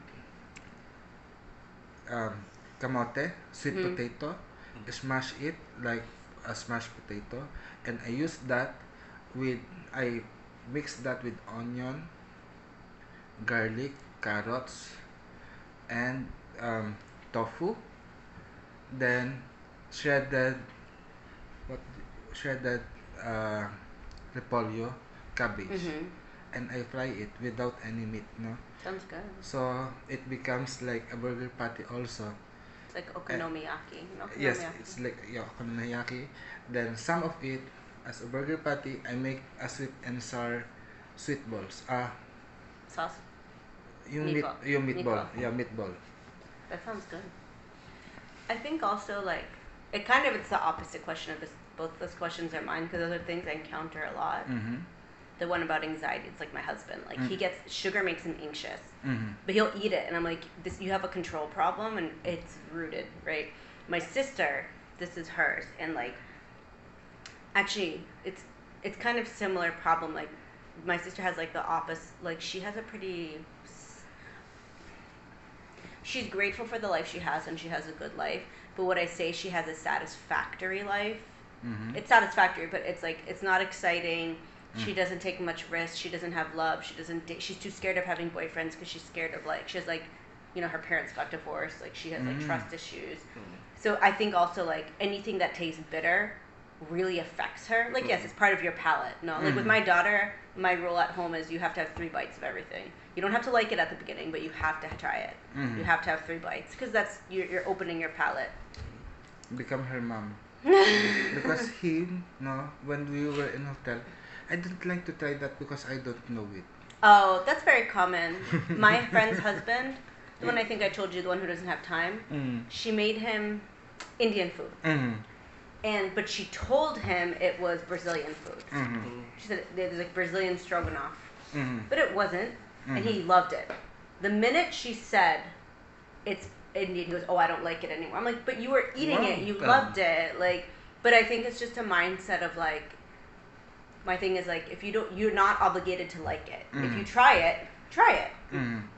um, kamote, sweet
Mhm.
potato, smash it like a smashed potato, and I use that with I mix that with onion, garlic, carrots, and tofu. Then shredded what shredded uh, repolyo, cabbage,
Mhm.
and I fry it without any meat, no.
Sounds good.
So it becomes like a burger patty also.
It's like
Uh,
okonomiyaki.
yes,
Okonomiyaki.
it's like okonomiyaki. Then some of it as a burger patty, I make a sweet and sour sweet balls.
Sauce.
Meat,
Meatball.
yung meatball.
Meatball.
Yeah, meatball.
That sounds good. I think also like it it's the opposite question of this. Both those questions are mine because those are things I encounter a lot.
Mm-hmm.
the one about anxiety. It's like my husband. Like he gets sugar makes him anxious,
Mm-hmm.
but he'll eat it, and I'm like, this. You have a control problem, and it's rooted, right? My sister, this is hers, and like, actually, it's kind of similar problem. Like, my sister has like the opposite. Like, she has a pretty. She's grateful for the life she has, and she has a good life. But what I say, she has a satisfactory life.
Mm-hmm.
It's satisfactory, but it's like it's not exciting. She doesn't take much risk. She doesn't have love. She doesn't. She's too scared of having boyfriends because she's scared of like she has like, her parents got divorced. Like she has like trust issues. So I think also like anything that tastes bitter really affects her. Like yes, it's part of your palate. No, like with my daughter, my rule at home is you have to have 3 bites of everything. You don't have to like it at the beginning, but you have to try it. You have to have 3 bites because that's you're opening your palate.
Become her mom. Because when we were in hotel, I don't like to try that because I don't know it.
Oh, that's very common. My friend's husband, the one I think I told you, the one who doesn't have time, she made him Indian food. But she told him it was Brazilian food. She said it was like Brazilian stroganoff. But it wasn't, and he loved it. The minute she said it's Indian, he goes, "Oh, I don't like it anymore." I'm like, "But you were eating it, you loved it." Like, but I think it's just a mindset of like, my thing is like, if you don't, you're not obligated to like it. If you try it, try it.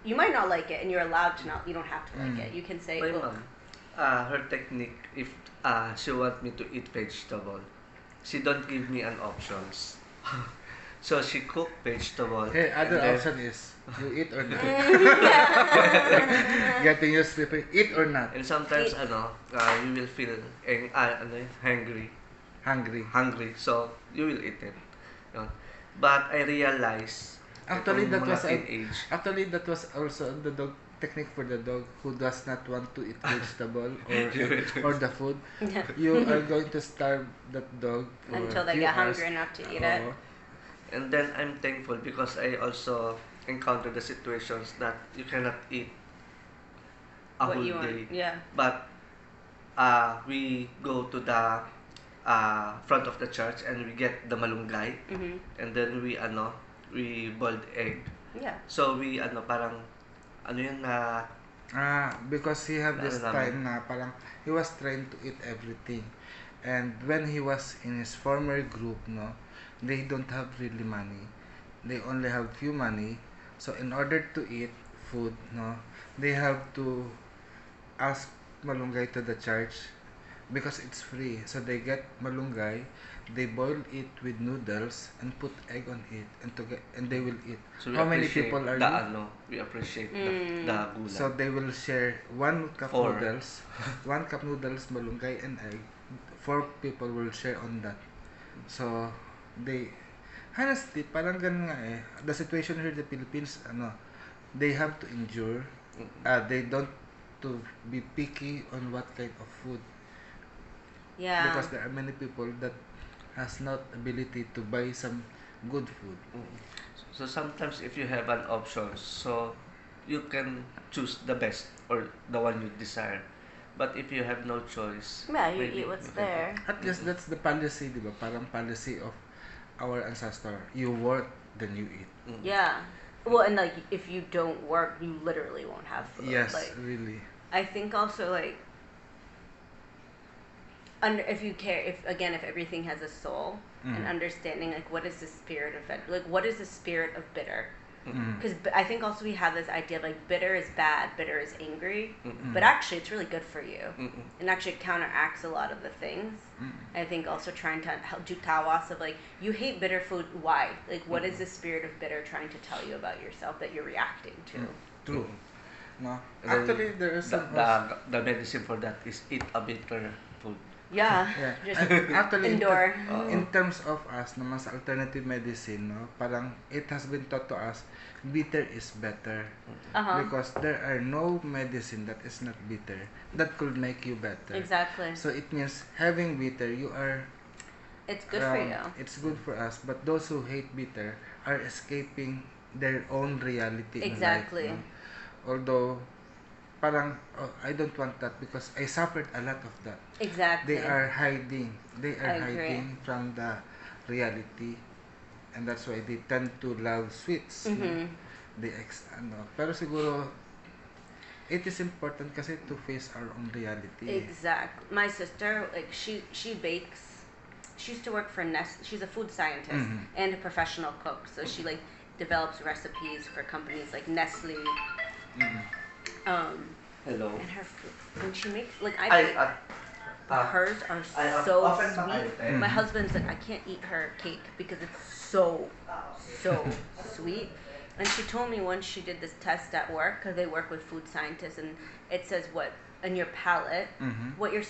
You might not like it, and you're allowed to not. You don't have to like it. You can say,
My
"Look."
mom, her technique, if she want me to eat vegetable, she don't give me an options. So she cook vegetable.
Hey, other
and then-
option is you eat or not. Getting you sleeping, eat or not.
And sometimes,
Eat.
you will feel hungry.
Hungry.
So you will eat it. Yun. But I realize,
Actually,
itong
that
mga
was
teenage,
actually that was also the dog technique for the dog who does not want to eat vegetable or the food. You are going to starve that dog for
Until they
few
get
hours.
hungry enough to eat it.
Oo.
and then I'm thankful because I also encounter the situations that you cannot eat a
What
whole
you want?
day.
Yeah.
But we go to the front of the church and we get the malunggay, and then we boiled egg.
Yeah.
So we parang yun na
Because he had this
Ano
time na parang he was trying to eat everything. And when he was in his former group, they don't have really money. They only have few money. So in order to eat food, they have to ask malunggay to the church because it's free. So they get malunggay, they boil it with noodles and put egg on it and they will eat.
so we
How many
appreciate
people are
the
you?
we appreciate the gulay.
So they will share 1 cup
4.
noodles, 1 cup noodles, malunggay and egg. 4 people will share on that. So they honestly parang ganun nga eh. The situation here in the Philippines, they have to endure. They don't to be picky on what kind of food
Yeah.
because there are many people that has not ability to buy some good food.
So sometimes if you have an option, so you can choose the best or the one you desire. But if you have no choice,
Yeah, you
maybe
eat what's
you can-
there.
At least that's the policy, di ba? Parang policy of our ancestor. You work, then you eat.
Yeah. Well, and like if you don't work, you literally won't have food.
Yes,
Like,
really.
I think also like if you care, if everything has a soul and understanding like what is the spirit of it, like what is the spirit of bitter? Because I think also we have this idea of like bitter is bad, bitter is angry, but actually it's really good for you, and actually it counteracts a lot of the things. I think also trying to help do tawas of like you hate bitter food, why? Like what is the spirit of bitter trying to tell you about yourself that you're reacting to?
True. No.
And then
Actually, there is some.
the medicine for that is eat a bitter food.
Yeah,
Yeah.
just
Actually,
endure.
in terms of us, naman sa alternative medicine, parang it has been taught to us, bitter is better. Because there are no medicine that is not bitter that could make you better.
Exactly.
So it means having bitter, you are.
It's good for you.
It's good for us, but those who hate bitter are escaping their own reality
Exactly.
in life. Although, parang I don't want that because I suffered a lot of that.
Exactly.
They are hiding. They are
I agree.
hiding from the reality. and that's why they tend to love sweets, no?
Mhm.
Pero siguro it is important kasi to face our own reality.
Exactly. My sister, like she bakes. She used to work for Nestle. She's a food scientist and a professional cook. So she like develops recipes for companies like Nestle.
Mhm.
Hello.
And her food, when she makes like
I
hers are
I
so
often
sweet.
makain.
My husband's like, I can't eat her cake because it's so sweet. And she told me once she did this test at work, because they work with food scientists, and it says what in your palate, what your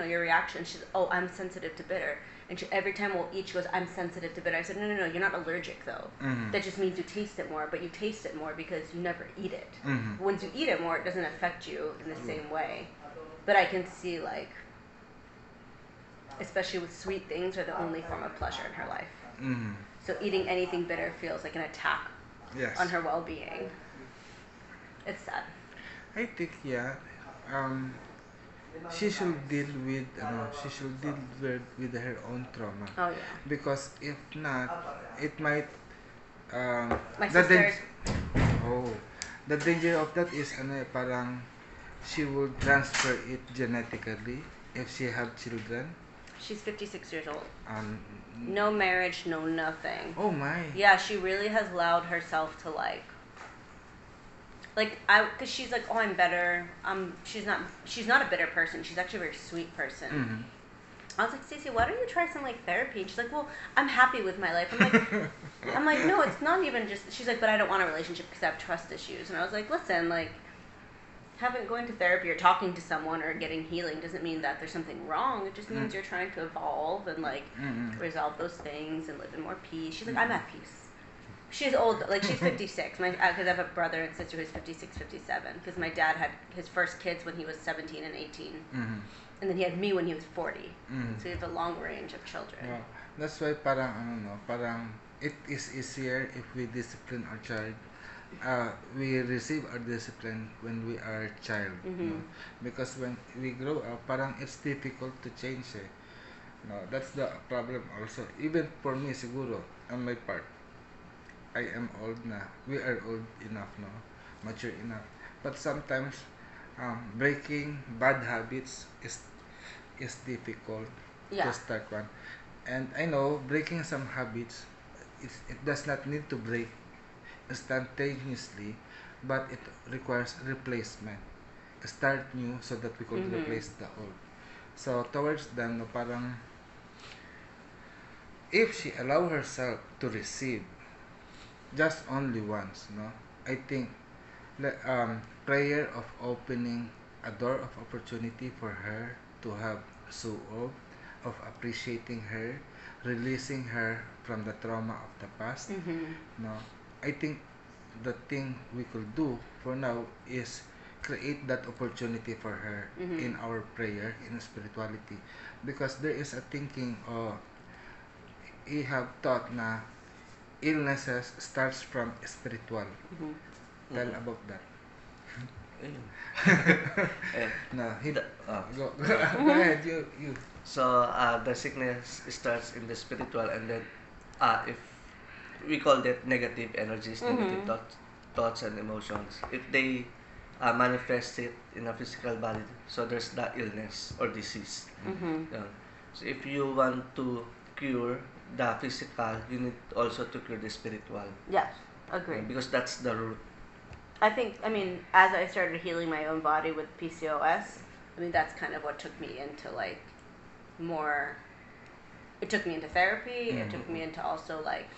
your reaction. She's, oh, I'm sensitive to bitter. And every time we'll eat, she goes, I'm sensitive to bitter. I said, no, you're not allergic though. That just means you taste it more, but you taste it more because you never eat it. Once you eat it more, it doesn't affect you in the same way. But I can see, like, especially with sweet things, are the only form of pleasure in her life. So eating anything bitter feels like an attack
Yes.
on her well-being. It's sad.
I think yeah. She should deal with with her own trauma,
Oh yeah.
because if not, it might
My
the
sister.
oh, the danger of that is parang she will transfer it genetically if she have children.
She's 56 years old.
Um,
No marriage, no nothing.
Oh my.
Yeah, she really has allowed herself to like cause she's like, oh, I'm better. She's not a bitter person. She's actually a very sweet person. I was like, Stacey, why don't you try some like therapy? And she's like, well, I'm happy with my life. I'm like, no, it's not even just. She's like, but I don't want a relationship because I have trust issues. And I was like, listen, like, going to therapy or talking to someone or getting healing doesn't mean that there's something wrong. It just means you're trying to evolve and like resolve those things and live in more peace. She's like, I'm at peace. She's old, like she's 56. Because I have a brother and sister who's 56, 57. Because my dad had his first kids when he was 17 and 18, and then he had me when he was 40. So he has a long range of children.
Yeah. That's why parang it is easier if we discipline our child. We receive our discipline when we are a child, no? Because when we grow up, parang it's difficult to change. No, that's the problem also. Even for me, siguro, on my part, I am old na. We are old enough, no, mature enough. But sometimes, breaking bad habits is difficult to start one. And I know breaking some habits, it does not need to break instantaneously, but it requires replacement. Start new so that we could replace the old. So towards them, no, parang if she allow herself to receive just only once, no, I think prayer of opening a door of opportunity for her to have suob of appreciating her, releasing her from the trauma of the past. No, I think the thing we could do for now is create that opportunity for her in our prayer, in spirituality, because there is a thinking, we have taught na illnesses starts from spiritual. Tell about that. No, go ahead. You.
So the sickness starts in the spiritual, and then if we call that negative energies, negative thoughts and emotions. If they manifest it in a physical body, so there's the illness or disease. Yeah. So if you want to cure the physical, you need also to cure the spiritual.
Yes, agree.
Because that's the root.
I mean, as I started healing my own body with PCOS, that's kind of what took me into like more. It took me into therapy. It took me into also like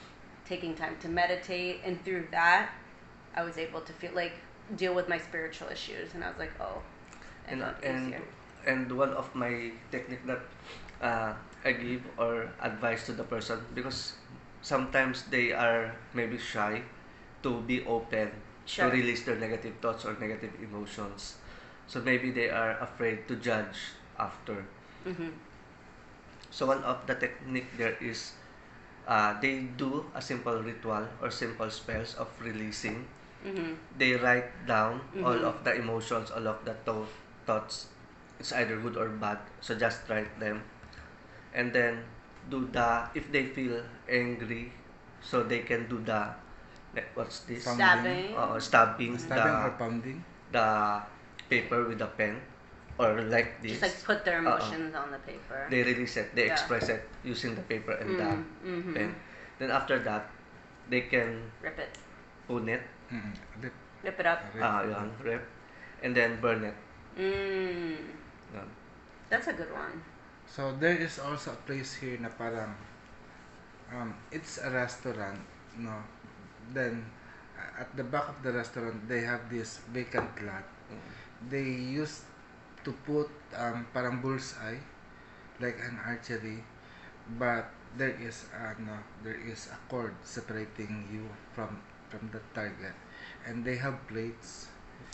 taking time to meditate, and through that, I was able to deal with my spiritual issues, and I was like, oh, it felt easier.
And one of my technique that I give or advice to the person, because sometimes they are maybe shy to be open to release their negative thoughts or negative emotions. So maybe they are afraid to judge after. So one of the technique there is they do a simple ritual or simple spells of releasing. They write down all of the emotions, all of the thoughts. It's either good or bad. So just write them, and then if they feel angry, so they can do the what's this?
Stabbing.
Stabbing
Stabbing or pounding.
the paper with a pen or like
Just
this.
like put their emotions on the paper.
They release it. They
Yeah.
express it using the paper and the
Mm-hmm.
pen. Then after that, they can
Rip it.
own it.
Mm-mm. Rip.
Rip it up.
Rip.
Yun, rip, and then burn it.
Mm.
Yun.
That's a good one.
So there is also a place here na parang it's a restaurant, no. Then at the back of the restaurant they have this vacant lot. They used to put parang bullseye like an archery, but there is a cord separating you from the target, and they have plates.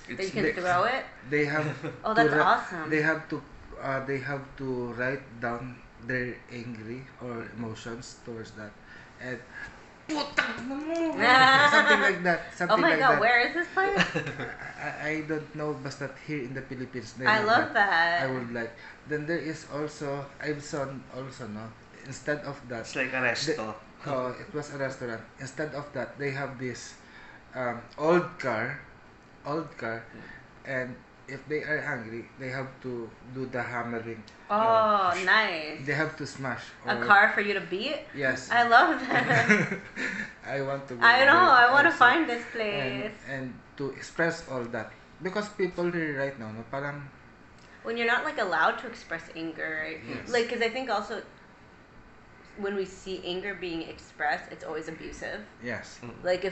That you
It's
can
they-
throw it.
They have
Oh,
to
that's
ri-
awesome.
they have to write down their angry or emotions towards that, and putang na mo, something like that,
Oh
something
my
like
god,
that.
where is this place?
I don't know, but that here in the Philippines they
I
have
love that.
I would like. Then there is also I've saw also, no, instead of that,
It's like a resto.
it was a restaurant. Instead of that, they have this old car, and if they are hungry, they have to do the hammering.
Oh, nice.
They have to smash.
A car for you to beat?
Yes.
I love that.
I want to. Go
I know.
there
I want to
also.
find this place.
And to express all that, because people here right now, no, parang
When you're not like allowed to express anger, right?
Yes.
Like, because I think also when we see anger being expressed, it's always abusive.
yes.
Like,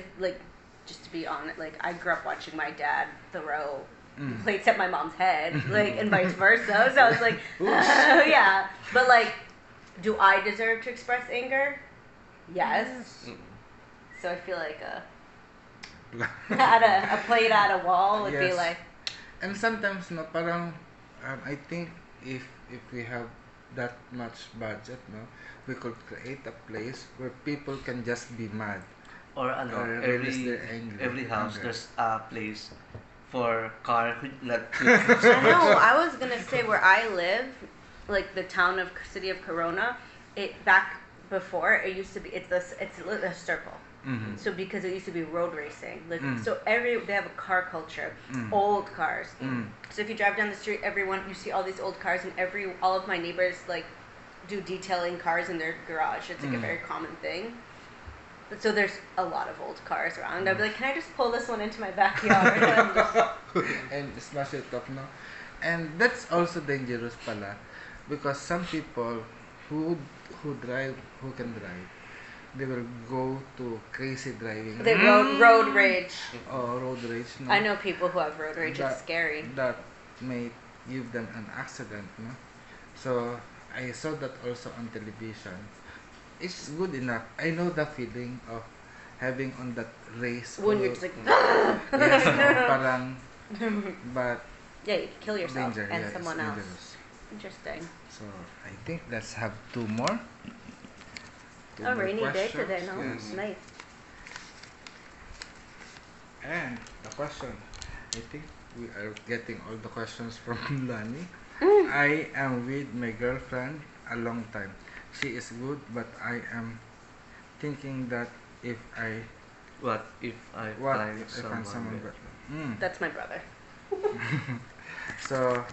just to be honest, like, I grew up watching my dad throw
Mm.
plates at my mom's head, like, and vice versa. So I was like,
Oops.
yeah. But, like, do I deserve to express anger? Yes. So I feel like a plate at a wall would be
Yes.
like,
And sometimes, no, parang I think if we have that much budget, no, we could create a place where people can just be mad.
Or ano,
Or release their anger.
every house
Anger.
there's a place for car not
I know. I was gonna say where I live, like the town of city of Corona, it back before it used to be it's a circle.
Mm-hmm.
So because it used to be road racing, like
Mm.
so they have a car culture,
Mm.
old cars.
Mm.
So if you drive down the street, you see all these old cars, and all of my neighbors like do detailing cars in their garage. It's like a
Mm.
very common thing. But so there's a lot of old cars around. I'd be like, can I just pull this one into my backyard? And just-
And smash it up, no? And that's also dangerous pala, because some people who can drive, they will go to crazy driving.
they road rage.
Oh, road rage, no?
I know people who have road rage. It's
That-
scary.
That may give them an accident, no? So I saw that also on television. It's good enough. I know the feeling of having on that race.
When
or-
you're just like,
yes, no, parang, but
yeah, you could kill yourself
danger,
and
yeah, it's
someone else.
dangerous.
Interesting.
So I think let's have two more. Two
A
more
rainy day
questions.
today, no?
Yes.
Nice.
And the question, I think we are getting all the questions from Lani. I am with my girlfriend a long time. She is good, but I am thinking that if I
what if I
what
find
if I find someone
better?
better.
That's my brother.
So,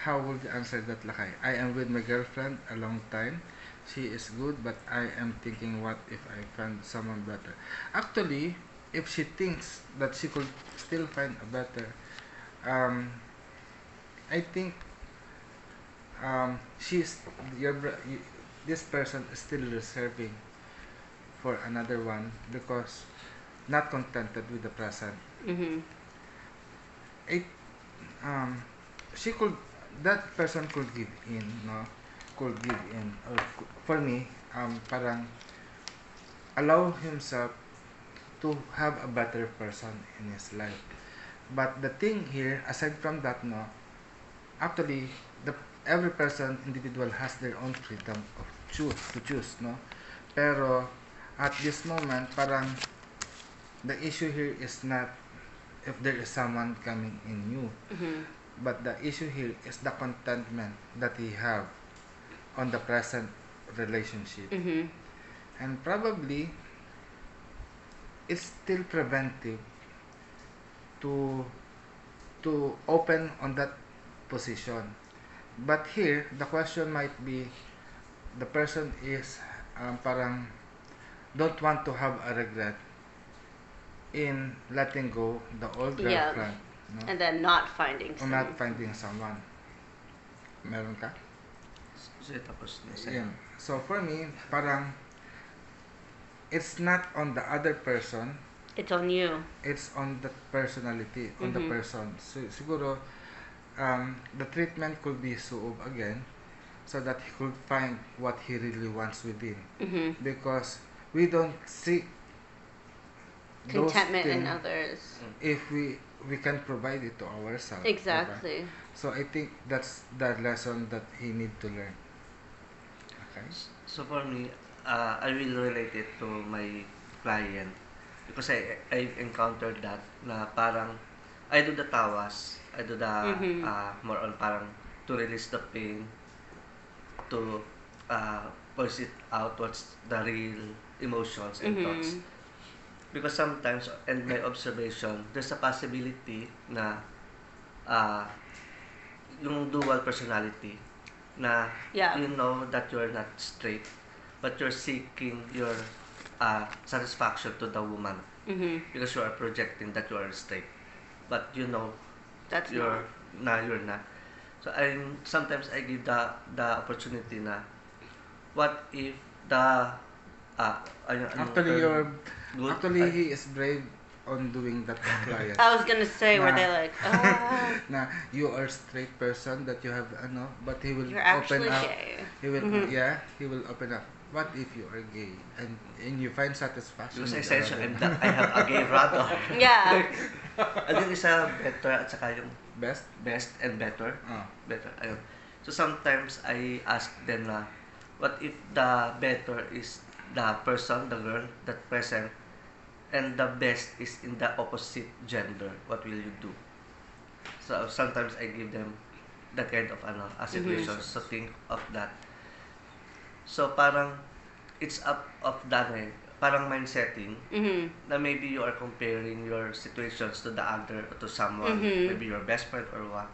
how would you answer that, Lakay? I am with my girlfriend a long time. She is good, but I am thinking, what if I find someone better? Actually, if she thinks that she could still find a better, I think she's this person is still reserving for another one because not contented with the present.
Mm-hmm.
It she could that person could give in, no, could give in, or for me parang allow himself to have a better person in his life. But the thing here, aside from that, no, actually every person individual has their own freedom of choose, no. Pero at this moment, parang the issue here is not if there is someone coming in new,
Mm-hmm.
but the issue here is the contentment that he have on the present relationship.
Mhm.
And probably it's still preventive to open on that position. But here, the question might be the person is parang don't want to have a regret in letting go the old
Yeah.
girlfriend, no?
And then not finding
Or
some.
not finding someone. Meron ka?
So, tapos na
Yun.
sa'yo.
So for me, parang it's not on the other person,
It's on you.
it's on the personality, on the
Mhm.
person. So siguro the treatment could be suob again so that he could find what he really wants within.
Mhm.
Because we don't seek those
Contentment in
things
others.
if we can provide it to ourselves. Diba?
Exactly.
So I think that's the lesson that he need to learn. Okay.
So for me, I will relate it to my client because I've encountered that na parang I do the tawas, I do the
Mhm.
more on parang to release the pain, to voice it out what's the real emotions and thoughts.
Mhm.
Because sometimes, and my observation, there's a possibility na uh, yung dual personality na
Yeah.
you know that you're not straight but you're seeking your satisfaction to the woman
Mhm.
because you are projecting that you are straight but you know
That's
you're
not.
you're not. So sometimes I give the opportunity na what if the ano
Actually,
term
you're
good
actually he is brave on doing that to clients.
I was gonna say, were
Na-
they like, ah,
Na you are straight person that you have ano, but he will
you're
open
actually
up.
gay.
He will
Mhm.
he will open up. What if you are gay and you find satisfaction
because
with
essential
another?
I have a gay brother.
Yeah.
Ano yung isa better at saka yung
Best?
best and better.
Oh.
Better. Ayun. So sometimes I ask them na, what if the better is the person, the girl, that present, and the best is in the opposite gender? What will you do? So sometimes I give them that kind of a
Mhm.
situation. So think of that. So parang it's up of that parang mind setting
Mhm.
na maybe you are comparing your situations to the other, to someone,
Mhm.
maybe your best friend or what.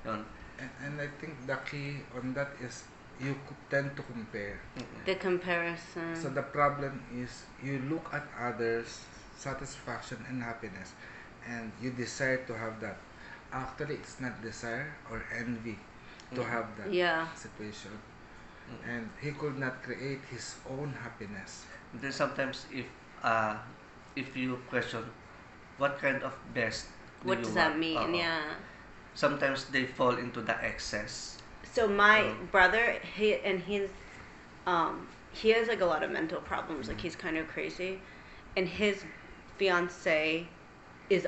Yun.
And I think the key on that is you tend to compare.
The comparison.
So the problem is you look at others' satisfaction and happiness and you desire to have that. Actually, it's not desire or envy to have that
Yeah.
situation.
Mm.
And he could not create his own happiness.
And then sometimes if you question what kind of best do
What
you
does
want,
that mean? Yeah.
sometimes they fall into the excess.
So my
Oh.
brother, he has like a lot of mental problems. Like he's kind of crazy, and his fiance is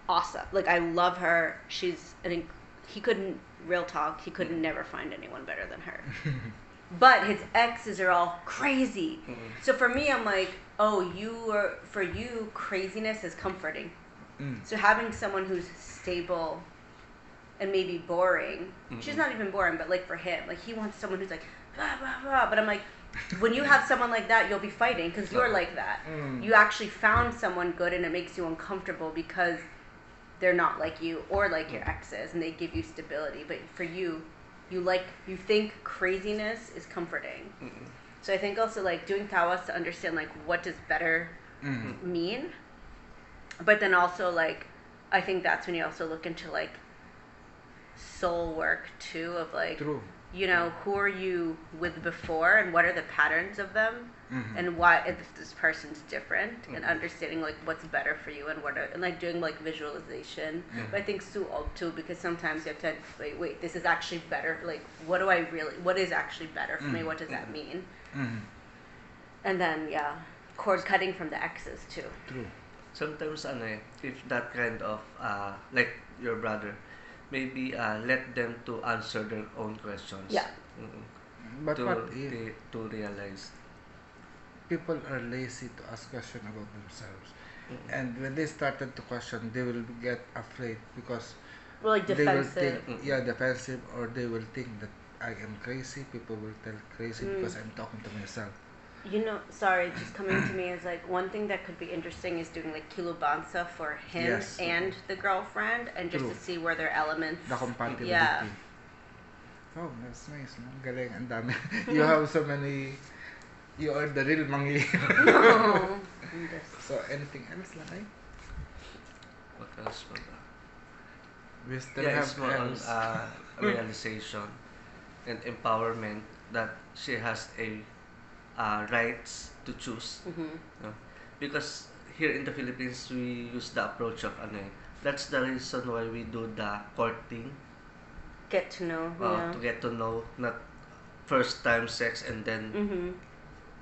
awesome. Like I love her. He couldn't real talk. He could never find anyone better than her. But his exes are all crazy. So for me, I'm like, oh, for you, craziness is comforting. So having someone who's stable and maybe boring, she's not even boring, but like for him, like he wants someone who's like, blah, blah, blah. But I'm like, when you have someone like that, you'll be fighting because you're like that. You actually found someone good and it makes you uncomfortable because they're not like you or like your exes and they give you stability. But for you, you think craziness is comforting. So I think also like doing tawas to understand like what does better mean. But then also like I think that's when you also look into like soul work too of like
True.
you know who are you with before and what are the patterns of them and why if this person's different and understanding like what's better for you and and like doing like visualization. But I think too because sometimes you have to wait this is actually better like what is actually better for me, what does that mean? And then cord cutting from the exes too.
True.
Sometimes if that kind of like your brother, maybe let them to answer their own questions.
Yeah.
But
to
what if
to realize.
people are lazy to ask questions about themselves? And when they started to question, they will get afraid because
Well, like
they will
defensive.
think, defensive, or they will think that I am crazy. People will tell crazy
Mm.
because I'm talking to myself.
Sorry, just coming to me is like one thing that could be interesting is doing like kilubansa for him
Yes.
and the girlfriend, and just
True.
to see where their elements.
The compatibility.
Yeah.
Oh, that's nice. No? Galing, ang dami. You have so many. You are the real mangi.
No. I'm just.
So, anything else, Lakay?
What else ba ba?
We still
Yeah,
have
it's more on
else.
realization and empowerment that she has a rights to choose.
Mm-hmm.
No? Because here in the Philippines, we use the approach of ano eh. That's the reason why we do the courting,
Get to know. Yeah.
to get to know, not first time sex and then
Mm-hmm.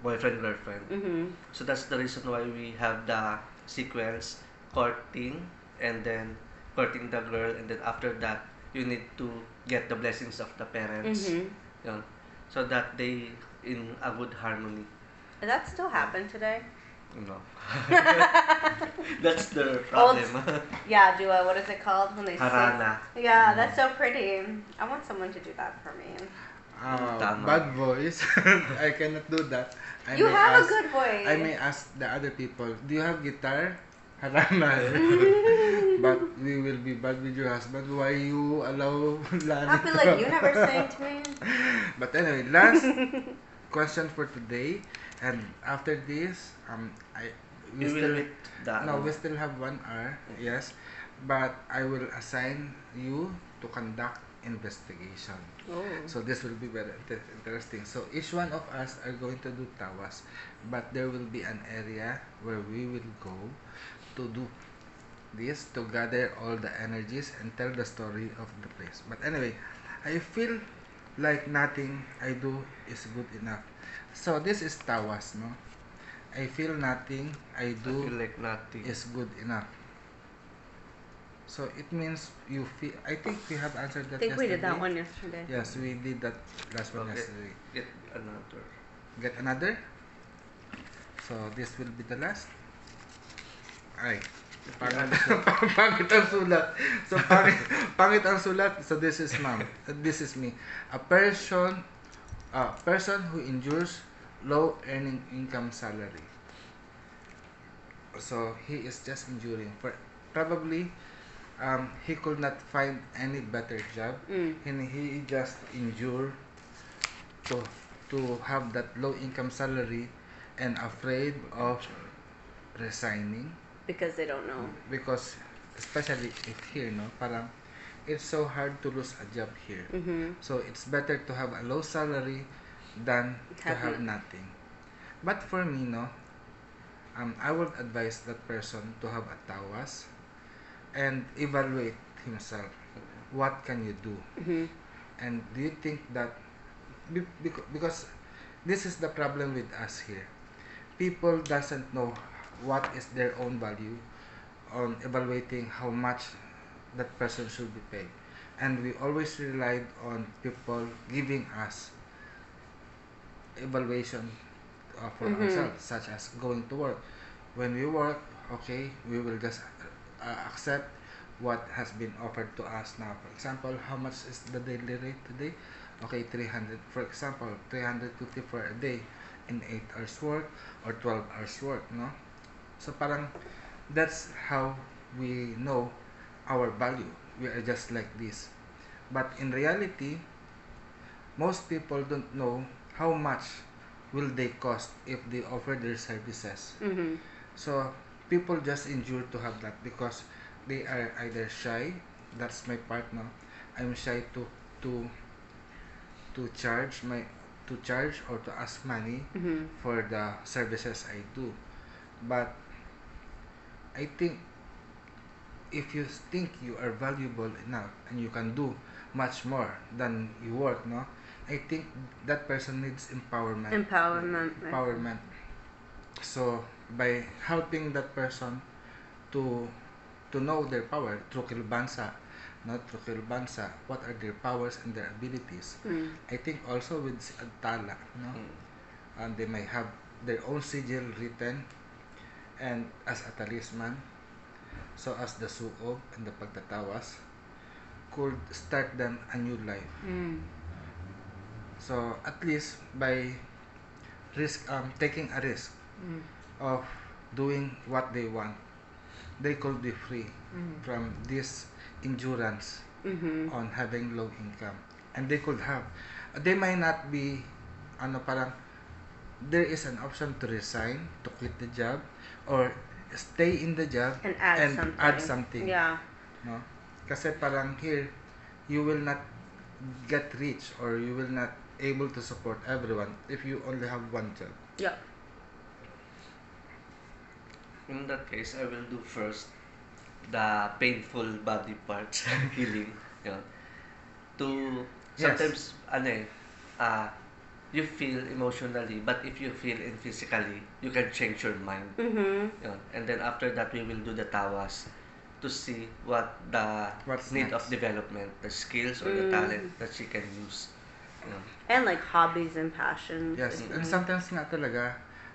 boyfriend girlfriend.
Mm-hmm.
So that's the reason why we have the sequence courting and then courting the girl, and then after that you need to get the blessings of the parents.
Mm-hmm.
Yun. So that they in a good harmony.
Does that still happen today?
No. That's the problem.
Yeah, Dua, what is it called when they
Harana.
sing? Yeah, that's so pretty. I want someone to do that for me.
Tama.
Bad voice. I cannot do that.
You have a good voice.
I may ask the other people, do you have guitar? Harana. But we will be bad with your husband. Why you allow Lani?
I feel like you never sang to me.
But anyway, last question for today. And after this, we
You will
still
meet that.
no, we still have 1 hour. Yes, but I will assign you to conduct investigation.
Oh.
So this will be very interesting. So each one of us are going to do tawas, but there will be an area where we will go to do this, to gather all the energies and tell the story of the place. But anyway, I feel like nothing I do is good enough. So this is tawas, no? I feel nothing I
I
do
feel like nothing.
is good enough. So it means you feel. I think we have answered
I
that
think we
yesterday.
did that one yesterday.
Yes, we did that last one
Okay.
yesterday.
Get another.
Get another. So this will be the last. Ay, pangit, pangit ang sulat. So pangit ang sulat. So this is ma'am. This is me. A person who endures low earning income salary. So he is just enduring. Probably he could not find any better job, and he just endure to have that low income salary and afraid of resigning
Because they don't know.
because especially if here, no, parang it's so hard to lose a job here.
Mm-hmm.
So it's better to have a low salary than to have nothing. But for me, no, I would advise that person to have a tawas and evaluate himself. What can you do?
Mm-hmm.
And do you think that because this is the problem with us here, people doesn't know what is their own value on evaluating how much that person should be paid, and we always relied on people giving us evaluation for ourselves, such as going to work. When we work, okay, we will just accept what has been offered to us now. For example, how much is the daily rate today? Okay, 300. For example, 350 for a day in 8 hours work or 12 hours work, no? So parang that's how we know our value. We are just like this. But in reality, most people don't know how much will they cost if they offer their services.
Mm-hmm.
So people just endure to have that because they are either shy. That's my part now. I'm shy to charge or to ask money
Mm-hmm.
for the services I do. But I think if you think you are valuable enough and you can do much more than you work, no, I think that person needs empowerment.
Empowerment.
So by helping that person to know their power through kilbansa, not through kilbansa, what are their powers and their abilities. I think also with tala, no, and they may have their own sigil written and as a talisman, so as the suob and the pagtatawas could start them a new life. So at least by taking a risk
Mm.
of doing what they want, they could be free
Mm.
from this endurance
Mhm.
on having low income. And they might not be, parang, there is an option to resign, to quit the job, or stay in the job
And add something. Yeah.
no? Kasi parang here, you will not get rich or you will not able to support everyone if you only have one job.
Yeah.
In that case, I will do first the painful body parts healing. Yun. To
Yes.
sometimes you feel emotionally, but if you feel in physically, you can change your mind.
Mhm.
Yun. And then after that, we will do the tawas to see what the
What's
need
next?
of development, the skills or the talent that she can use. Yun.
And like hobbies and passions.
Yes,
if
and
you-
sometimes nga talaga,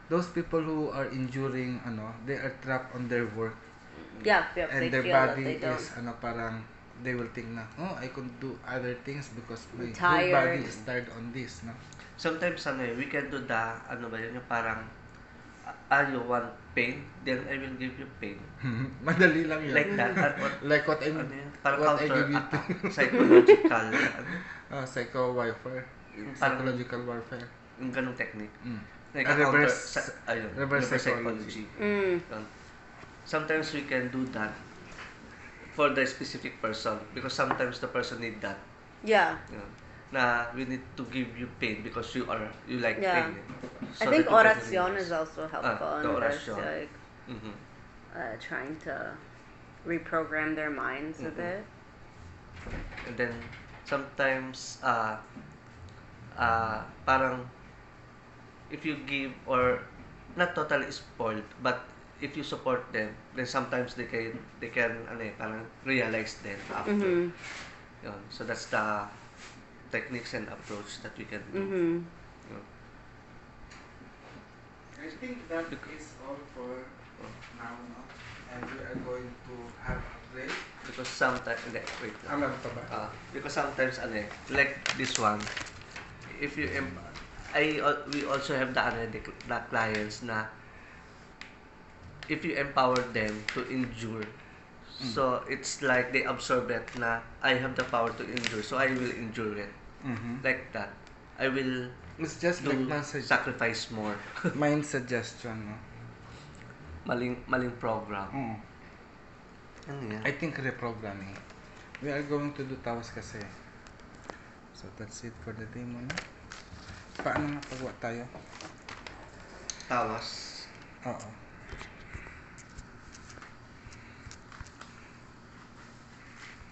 those people who are enduring, they are trapped on their work,
Yeah,
and
they
their
feel that
body
they don't.
is, parang, they will think na, oh, I could do other things because my
I'm
whole body
tired.
is tired on this, no?
Sometimes we can do the yung parang you want pain, then I will give you pain.
Madali lang yun.
Like that.
Like what
Parang
what I
counter
give you to.
psychological
Psycho-warfare.
parang
Psychological warfare.
yung ganung technique.
Mm.
Like
A
a counter
reverse-
reverse
psychology.
psychology. Yun. Sometimes we can do that for the specific person because sometimes the person need that.
Yeah.
Yun. Na we need to give you pain because you like
Yeah.
pain.
I think
that you can
oracion
release.
is also helpful
the
in this,
oracion.
like
Mhm.
trying to reprogram their minds a
Mhm.
bit.
And then sometimes parang if you give or not totally spoiled but if you support them then sometimes they can parang realize then after.
Mhm.
Yun. So that's the techniques and approach that we can do.
Mhm.
Yun.
I think that is all for now, no? And we are going to have a break.
Because sometimes wait lang.
Meron pa ba?
Because sometimes like this one if you we also have the clients na if you empower them to endure so it's like they absorb it na I have the power to endure so I will endure it like that I will
It's just
do
like
sacrifice more.
mind suggestion, no?
maling program. Ano yan?
I think reprogramming. We are going to do tawas kasi. So that's it for the day muna. Paano nga pagwa tayo?
Tawas.
Oo.